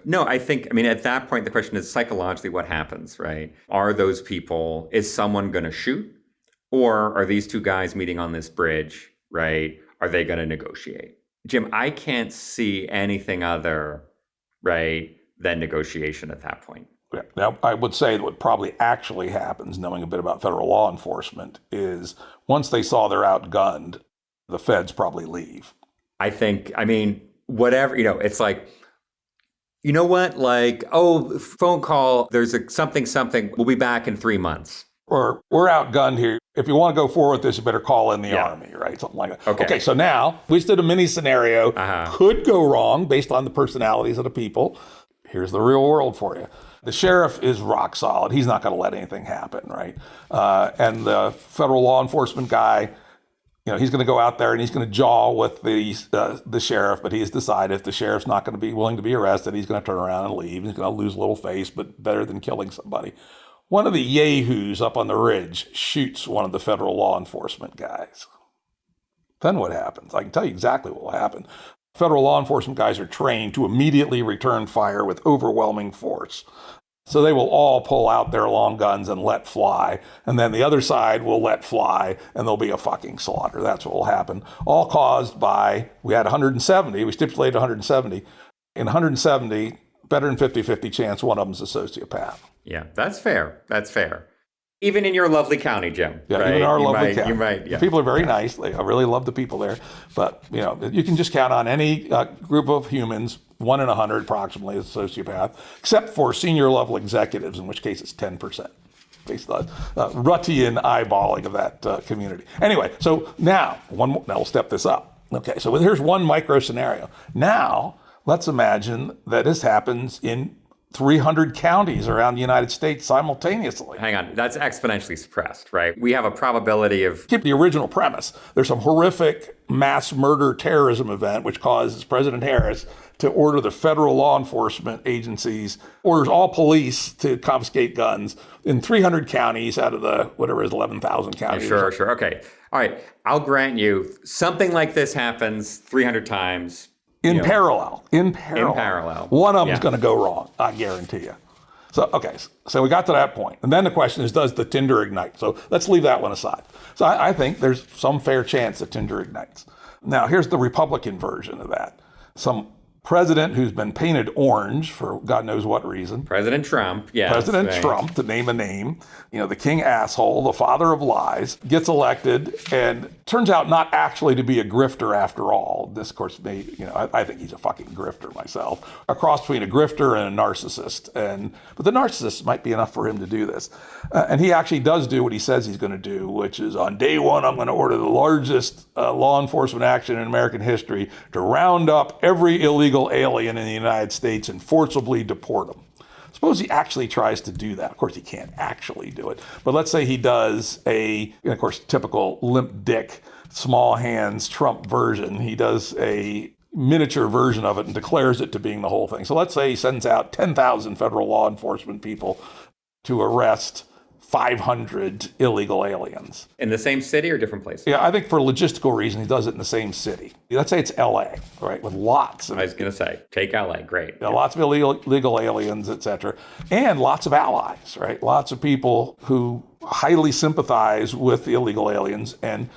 No, I mean, at that point, the question is psychologically what happens, right? Are those people, is someone going to shoot? Or are these two guys meeting on this bridge, right? Are they going to negotiate? Jim, I can't see anything other, right, than negotiation at that point. Yeah. Now, I would say that what probably actually happens, knowing a bit about federal law enforcement, is once they saw they're outgunned, the feds probably leave. I mean, whatever, it's like, you know what? Like, oh, phone call, there's something, we'll be back in 3 months. Or we're outgunned here. If you want to go forward with this, you better call in the army, right? Something like that. Okay, so now we just did a mini scenario. Could go wrong based on the personalities of the people. Here's the real world for you. The sheriff is rock solid. He's not going to let anything happen, right? And the federal law enforcement guy, he's going to go out there and he's going to jaw with the sheriff, but he's decided if the sheriff's not going to be willing to be arrested, he's going to turn around and leave. He's going to lose a little face, but better than killing somebody. One of the yahoos up on the ridge shoots one of the federal law enforcement guys. Then what happens? I can tell you exactly what will happen. Federal law enforcement guys are trained to immediately return fire with overwhelming force. So they will all pull out their long guns and let fly. And then the other side will let fly and there'll be a fucking slaughter. That's what will happen. All caused by, we had 170, we stipulated 170. In 170, better than 50-50 chance one of them's a sociopath. Yeah, that's fair. That's fair. Even in your lovely county, Jim. Yeah, right? even our lovely county. You might, yeah. The people are very nice. I really love the people there. But, you can just count on any group of humans, 1 in 100 approximately is a sociopath, except for senior level executives, in which case it's 10%. Based on Ruttian eyeballing of that community. Anyway, so now we'll step this up. Okay, so here's one micro scenario. Now, let's imagine that this happens in 300 counties around the United States simultaneously. Hang on, that's exponentially suppressed, right? We have a probability of... Keep the original premise. There's some horrific mass murder terrorism event which causes President Harris to order the federal law enforcement agencies, orders all police to confiscate guns in 300 counties out of the, 11,000 counties. Sure. Okay. All right. I'll grant you something like this happens 300 times. In parallel. In parallel. One of them's going to go wrong, I guarantee you. So, okay, so we got to that point. And then the question is, does the Tinder ignite? So let's leave that one aside. So I think there's some fair chance that Tinder ignites. Now, here's the Republican version of that. Some president who's been painted orange for God knows what reason. President Trump, yes. President Trump, to name a name, the king asshole, the father of lies, gets elected and turns out not actually to be a grifter after all. This, of course, I think he's a fucking grifter myself. A cross between a grifter and a narcissist. But the narcissist might be enough for him to do this. And he actually does do what he says he's going to do, which is on day one, I'm going to order the largest law enforcement action in American history to round up every illegal alien in the United States and forcibly deport them. Suppose he actually tries to do that. Of course, he can't actually do it. But let's say he does of course, typical limp dick, small hands Trump version. He does a miniature version of it and declares it to being the whole thing. So let's say he sends out 10,000 federal law enforcement people to arrest 500 illegal aliens. In the same city or different places? Yeah, I think for logistical reasons, he does it in the same city. Let's say it's LA, right, with lots of... I was going to say, take LA, great. Yeah, lots of illegal aliens, et cetera, and lots of allies, right? Lots of people who highly sympathize with the illegal aliens and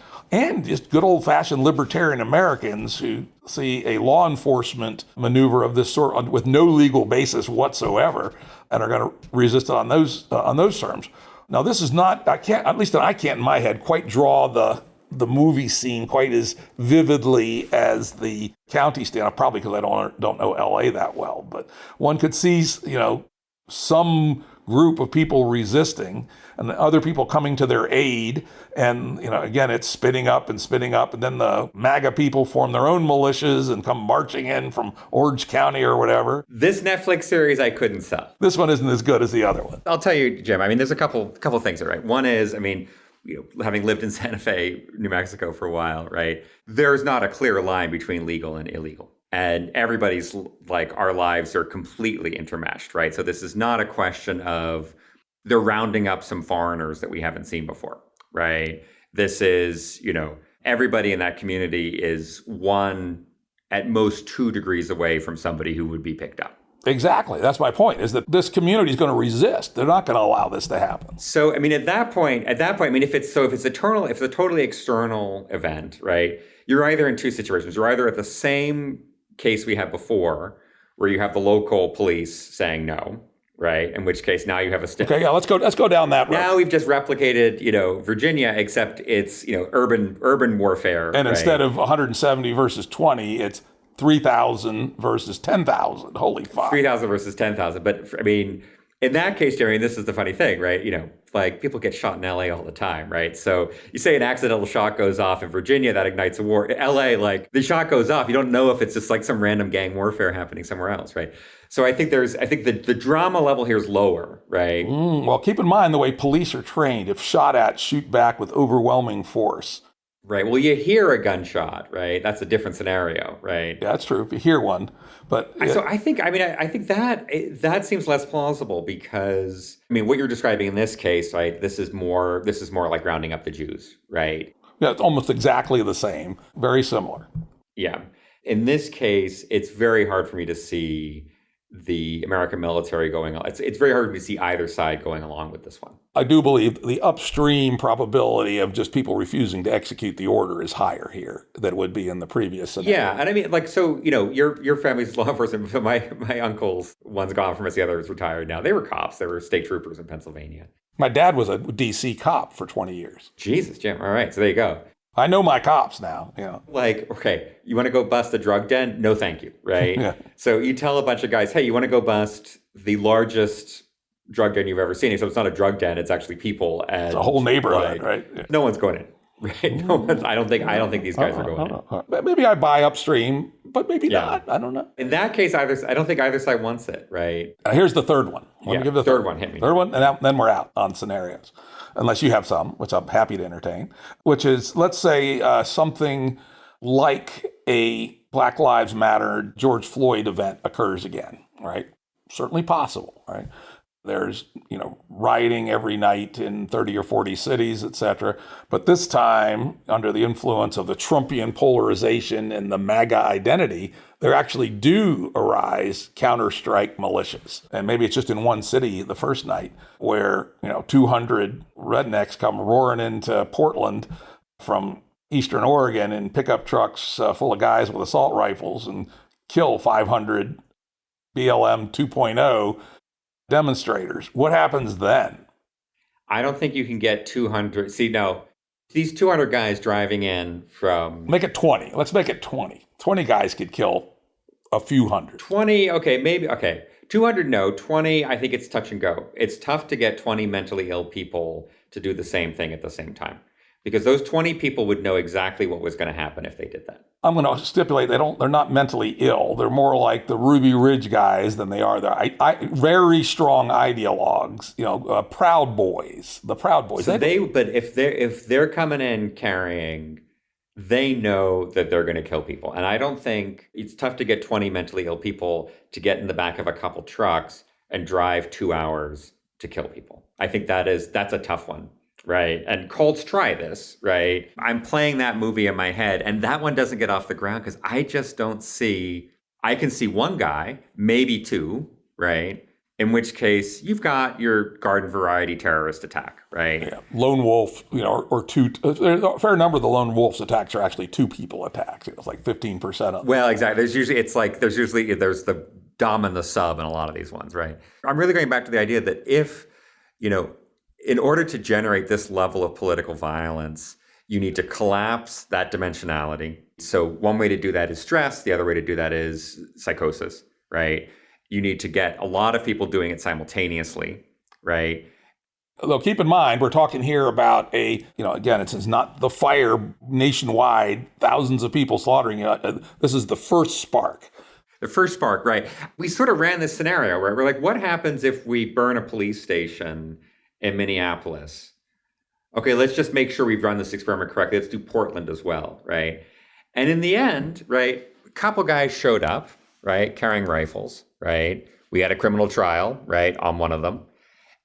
just good old-fashioned libertarian Americans who see a law enforcement maneuver of this sort with no legal basis whatsoever and are going to resist it on those terms. Now, this is not, I can't in my head quite draw the movie scene quite as vividly as the county stand, probably because I don't know LA that well, but one could see, some group of people resisting and other people coming to their aid. And, again, it's spinning up. And then the MAGA people form their own militias and come marching in from Orange County or whatever. This Netflix series I couldn't sell. This one isn't as good as the other one. I'll tell you, Jim, there's a couple things, right? One is, having lived in Santa Fe, New Mexico for a while, right? There's not a clear line between legal and illegal. And everybody's like, our lives are completely intermeshed, right? So this is not a question of they're rounding up some foreigners that we haven't seen before, right? This is, everybody in that community is one, at most 2 degrees away from somebody who would be picked up. Exactly. That's my point, is that this community is going to resist. They're not going to allow this to happen. So, at that point, if it's a totally external event, right? You're either in 2 situations. You're either at the same case we had before, where you have the local police saying no, right? In which case now you have a Okay, yeah, let's go down that road. Now we've just replicated, Virginia, except it's, urban warfare. And right? instead of 170 versus 20, it's 3,000 versus 10,000. Holy fuck. 3,000 versus 10,000. But in that case, Jeremy, this is the funny thing, right? Like people get shot in LA all the time, right? So you say an accidental shot goes off in Virginia, that ignites a war. LA, like the shot goes off. You don't know if it's just like some random gang warfare happening somewhere else, right? So I think the drama level here is lower, right? Well, keep in mind the way police are trained. If shot at, shoot back with overwhelming force. Right. Well, you hear a gunshot, right? That's a different scenario, right? Yeah, that's true. If you hear one, but so I think that seems less plausible because what you're describing in this case, right? This is more like rounding up the Jews, right? Yeah, it's almost exactly the same. Very similar. Yeah. In this case, it's very hard for me to see the American military going on. It's very hard for me to see either side going along with this one. I do believe the upstream probability of just people refusing to execute the order is higher here than it would be in the previous scenario. Yeah, and your family's law enforcement. So my uncles, one's gone from us, the other is retired now. They were cops. They were state troopers in Pennsylvania. My dad was a DC cop for 20 years. Jesus, Jim. All right, so there you go. I know my cops now, Like, okay, you want to go bust a drug den? No, thank you, right? Yeah. So you tell a bunch of guys, hey, you want to go bust the largest drug den you've ever seen? So it's not a drug den; it's actually people. And it's a whole neighborhood, right? Yeah. No one's going in, right? No one. I don't think these guys are going in. Maybe I buy upstream, but maybe not. I don't know. In that case, I don't think either side wants it, right? Here's the third one. Let me give the third one. Hit me. Third one, and then we're out on scenarios. Unless you have some, which I'm happy to entertain, which is, let's say, something like a Black Lives Matter, George Floyd event occurs again, right? Certainly possible, right? There's, rioting every night in 30 or 40 cities, et cetera. But this time, under the influence of the Trumpian polarization and the MAGA identity, there actually do arise counter-strike militias. And maybe it's just in one city the first night where, 200 rednecks come roaring into Portland from Eastern Oregon in pickup trucks full of guys with assault rifles and kill 500 BLM 2.0 demonstrators. What happens then? I don't think you can get 200. See, no, these 200 guys driving in from... Make it 20. Let's make it 20. 20 guys could kill a few hundred. 20, okay, maybe, okay. 200, no. 20, I think it's touch and go. It's tough to get 20 mentally ill people to do the same thing at the same time. Because those 20 people would know exactly what was going to happen if they did that. I'm going to stipulate they're not mentally ill. They're more like the Ruby Ridge guys than they are very strong ideologues, Proud Boys, the Proud Boys. So but if they're coming in carrying, they know that they're going to kill people. And I don't think it's tough to get 20 mentally ill people to get in the back of a couple trucks and drive 2 hours to kill people. I think that's a tough one. Right. And cults try this, right? I'm playing that movie in my head, and that one doesn't get off the ground because I just don't see, I can see one guy, maybe two, right? In which case you've got your garden variety terrorist attack, right? Yeah. Lone wolf, or two, a fair number of the lone wolf's attacks are actually 2 people attacks. It's like 15% of them. Well, exactly. There's the dom and the sub in a lot of these ones, right? I'm really going back to the idea that if, in order to generate this level of political violence, you need to collapse that dimensionality. So one way to do that is stress. The other way to do that is psychosis, right? You need to get a lot of people doing it simultaneously, right? Though keep in mind, we're talking here about again, it's not the fire nationwide, thousands of people slaughtering. This is the first spark. The first spark, right? We sort of ran this scenario, right? We're like, what happens if we burn a police station in Minneapolis? okay, let's just make sure we've run this experiment correctly. Let's do Portland as well, right? And in the end, right, a couple guys showed up, right, carrying rifles, right? We had a criminal trial, right, on one of them.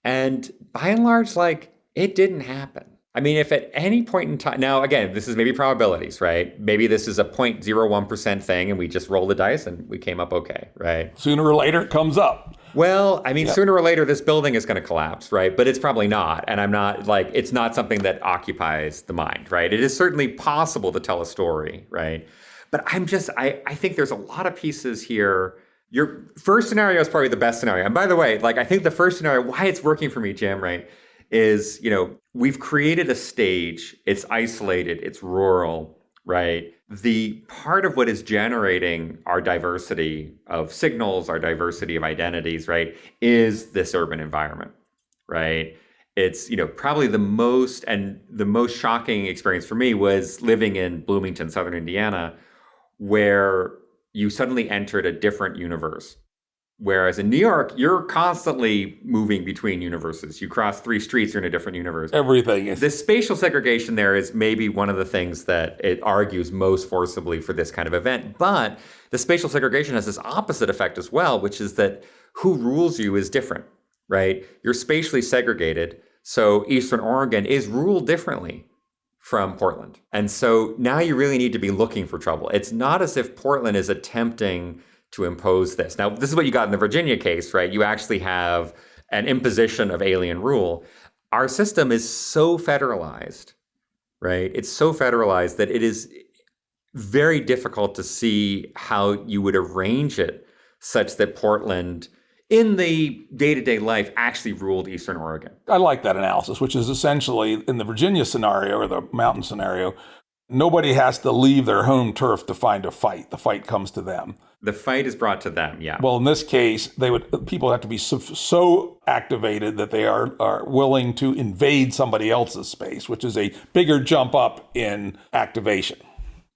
And by and large, like, it didn't happen. I mean, if at any point in time, now again, this is maybe probabilities, right? Maybe this is a 0.01% thing and we just rolled the dice and we came up okay, right? Sooner or later, it comes up. Well, I mean, sooner or later, this building is going to collapse, right? But it's probably not. And I'm not like, it's not something that occupies the mind, right? It is certainly possible to tell a story, right? But I think there's a lot of pieces here. Your first scenario is probably the best scenario. And by the way, like, I think the first scenario, why it's working for me, Jim, right, is, we've created a stage. It's isolated. It's rural, right? The part of what is generating our diversity of signals, our diversity of identities, right, is this urban environment, right? It's, probably the most shocking experience for me was living in Bloomington, Southern Indiana, where you suddenly entered a different universe. Whereas in New York, you're constantly moving between universes. You cross 3 streets, you're in a different universe. Everything is. The spatial segregation there is maybe one of the things that it argues most forcibly for this kind of event. But the spatial segregation has this opposite effect as well, which is that who rules you is different, right? You're spatially segregated. So Eastern Oregon is ruled differently from Portland. And so now you really need to be looking for trouble. It's not as if Portland is attempting to impose this. Now, this is what you got in the Virginia case, right? You actually have an imposition of alien rule. Our system is so federalized, right? It's so federalized that it is very difficult to see how you would arrange it such that Portland, in the day-to-day life, actually ruled Eastern Oregon. I like that analysis, which is essentially in the Virginia scenario or the mountain scenario, nobody has to leave their home turf to find a fight. The fight comes to them. The fight is brought to them, yeah. Well, in this case, people have to be so activated that they are willing to invade somebody else's space, which is a bigger jump up in activation.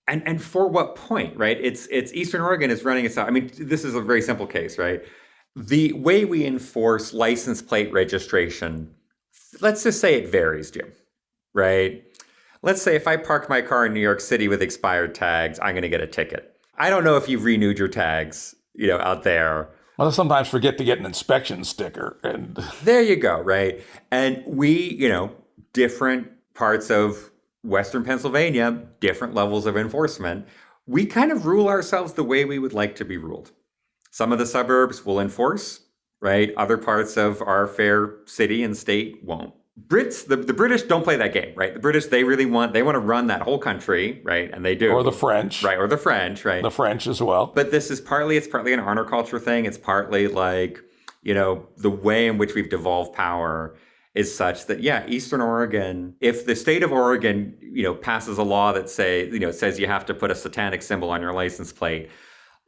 And for what point, right? It's Eastern Oregon is running itself. I mean, this is a very simple case, right? The way we enforce license plate registration, let's just say it varies, Jim, right? Let's say if I park my car in New York City with expired tags, I'm going to get a ticket. I don't know if you've renewed your tags, out there. Well, I sometimes forget to get an inspection sticker. And there you go, right? And we, different parts of Western Pennsylvania, different levels of enforcement. We kind of rule ourselves the way we would like to be ruled. Some of the suburbs will enforce, right? Other parts of our fair city and state won't. The British don't play that game, right? The British, they want to run that whole country, right? And they do. Or the French. Right, or the French, right? The French as well. But it's partly an honor culture thing. It's partly like, the way in which we've devolved power is such that, Eastern Oregon, if the state of Oregon, passes a law that says you have to put a satanic symbol on your license plate,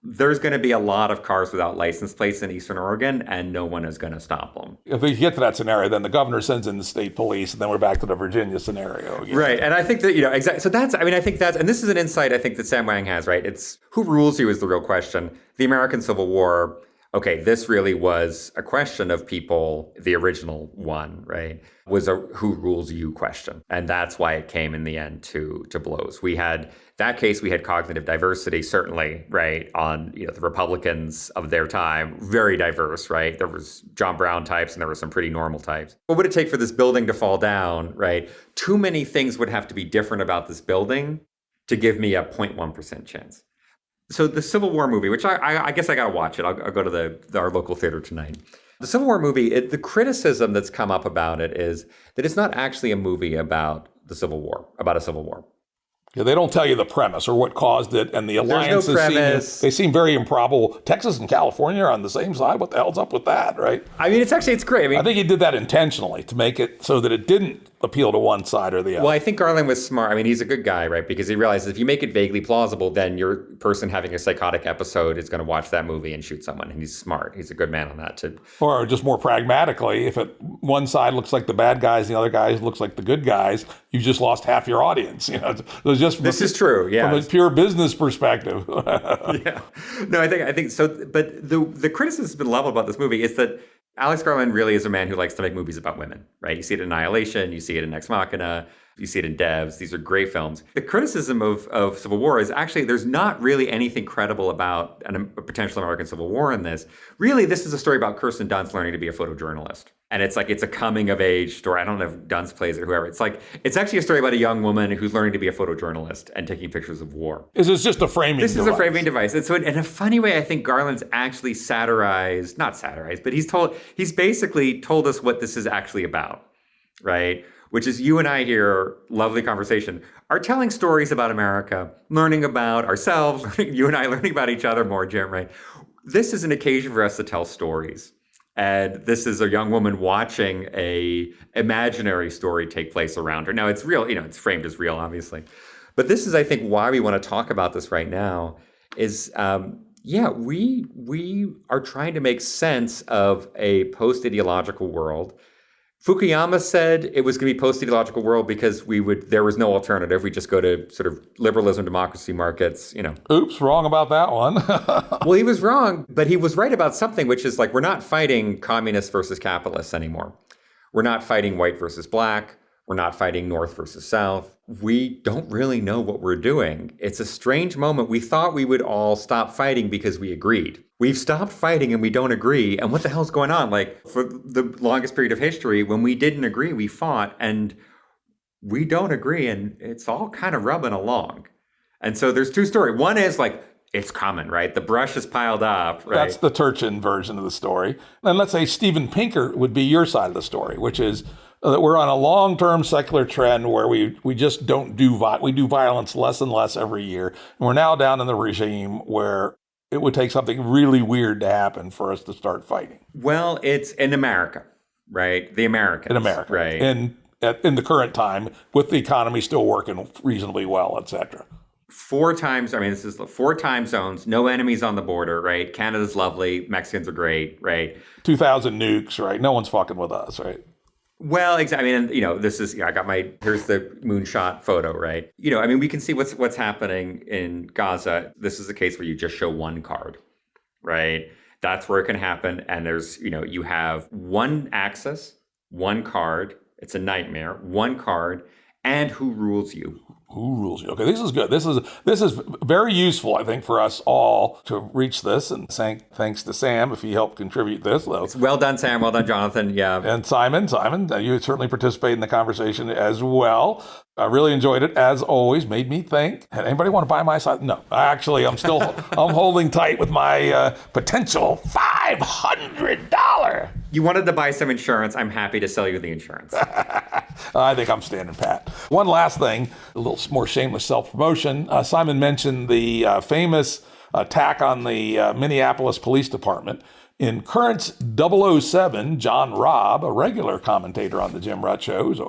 there's going to be a lot of cars without license plates in Eastern Oregon, and no one is going to stop them. If we get to that scenario, then the governor sends in the state police, and then we're back to the Virginia scenario again. Right, and I think that, exactly. So and this is an insight I think that Sam Wang has, right? It's who rules you is the real question. The American Civil War, okay, this really was a question of people, the original one, right, was a who rules you question. And that's why it came in the end to blows. We had cognitive diversity, certainly, right, on the Republicans of their time, very diverse, right? There was John Brown types and there were some pretty normal types. What would it take for this building to fall down, right? Too many things would have to be different about this building to give me a 0.1% chance. So the Civil War movie, which I guess I got to watch it. I'll go to our local theater tonight. The Civil War movie, the criticism that's come up about it is that it's not actually a movie about the Civil War, about a civil war. Yeah, they don't tell you the premise or what caused it, and the alliances seem very improbable. Texas and California are on the same side. What the hell's up with that, right? I mean, it's great. I think he did that intentionally to make it so that it didn't appeal to one side or the other. Well, I think Garland was smart. I mean, he's a good guy, right? Because he realizes if you make it vaguely plausible, then your person having a psychotic episode is going to watch that movie and shoot someone. And he's smart. He's a good man on that too. Or just more pragmatically, if one side looks like the bad guys, the other guys looks like the good guys, you've just lost half your audience. This is true. Yeah, from a pure business perspective. Yeah. No, I think so. But the criticism that's been leveled about this movie is that Alex Garland really is a man who likes to make movies about women, right? You see it in Annihilation, you see it in Ex Machina, you see it in Devs. These are great films. The criticism of Civil War is actually there's not really anything credible about a potential American Civil War in this. Really, this is a story about Kirsten Dunst learning to be a photojournalist. And it's a coming of age story. I don't know if Dunst plays it or whoever. It's actually a story about a young woman who's learning to be a photojournalist and taking pictures of war. This is just a framing device. This is a framing device. And so in a funny way, I think Garland's actually not satirized, but he's basically told us what this is actually about, right? Which is you and I here, lovely conversation, are telling stories about America, learning about ourselves, you and I learning about each other more, Jim, right? This is an occasion for us to tell stories. And this is a young woman watching a imaginary story take place around her. Now, it's real, it's framed as real, obviously. But this is, I think, why we want to talk about this right now is, we are trying to make sense of a post-ideological world. Fukuyama said it was going to be post-ideological world because there was no alternative. We just go to sort of liberalism, democracy, markets, Oops, wrong about that one. Well, he was wrong, but he was right about something, which is we're not fighting communists versus capitalists anymore. We're not fighting white versus black. We're not fighting North versus South. We don't really know what we're doing. It's a strange moment. We thought we would all stop fighting because we agreed. We've stopped fighting and we don't agree. And what the hell's going on? For the longest period of history, when we didn't agree, we fought, and we don't agree, and it's all kind of rubbing along. And so there's two stories. One is it's common, right? The brush is piled up, right? That's the Turchin version of the story. And let's say Steven Pinker would be your side of the story, which is that we're on a long-term secular trend where we just don't do we do violence less and less every year. And we're now down in the regime where it would take something really weird to happen for us to start fighting. Well, it's in America, right? The Americans. In America, right? In the current time, with the economy still working reasonably well, et cetera. This is 4 time zones, no enemies on the border, right? Canada's lovely, Mexicans are great, right? 2,000 nukes, right? No one's fucking with us, right? Well, exactly. This is, I got here's the moonshot photo, right? We can see what's happening in Gaza. This is a case where you just show one card, right? That's where it can happen. And there's, you have one axis, one card. It's a nightmare. One card, and who rules you. Who rules you? Okay, this is good. This is very useful, I think, for us all to reach this. And thanks to Sam if he helped contribute this. It's well done, Sam. Well done, Jonathan. Yeah. And Simon, you certainly participate in the conversation as well. I really enjoyed it, as always. Made me think. Anybody want to buy my side? No, actually, I'm holding tight with my potential $500. You wanted to buy some insurance. I'm happy to sell you the insurance. I think I'm standing pat. One last thing, a little more shameless self-promotion. Simon mentioned the famous attack on the Minneapolis Police Department. In Currents 007, John Robb, a regular commentator on the Jim Rutt Show, who's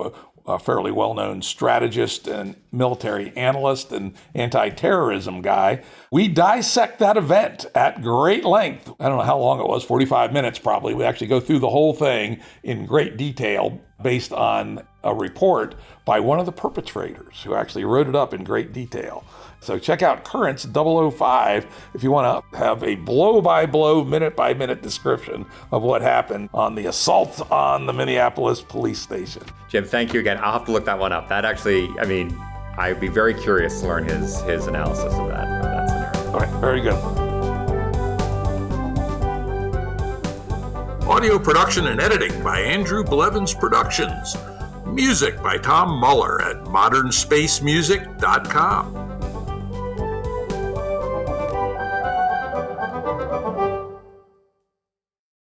a fairly well-known strategist and military analyst and anti-terrorism guy, we dissect that event at great length. I don't know how long it was, 45 minutes probably. We actually go through the whole thing in great detail based on a report by one of the perpetrators who actually wrote it up in great detail. So check out Currents 005 if you want to have a blow-by-blow, minute-by-minute description of what happened on the assault on the Minneapolis police station. Jim, thank you again. I'll have to look that one up. That actually, I'd be very curious to learn his analysis of that scenario. All right, very good. Audio production and editing by Andrew Blevins Productions. Music by Tom Muller at modernspacemusic.com.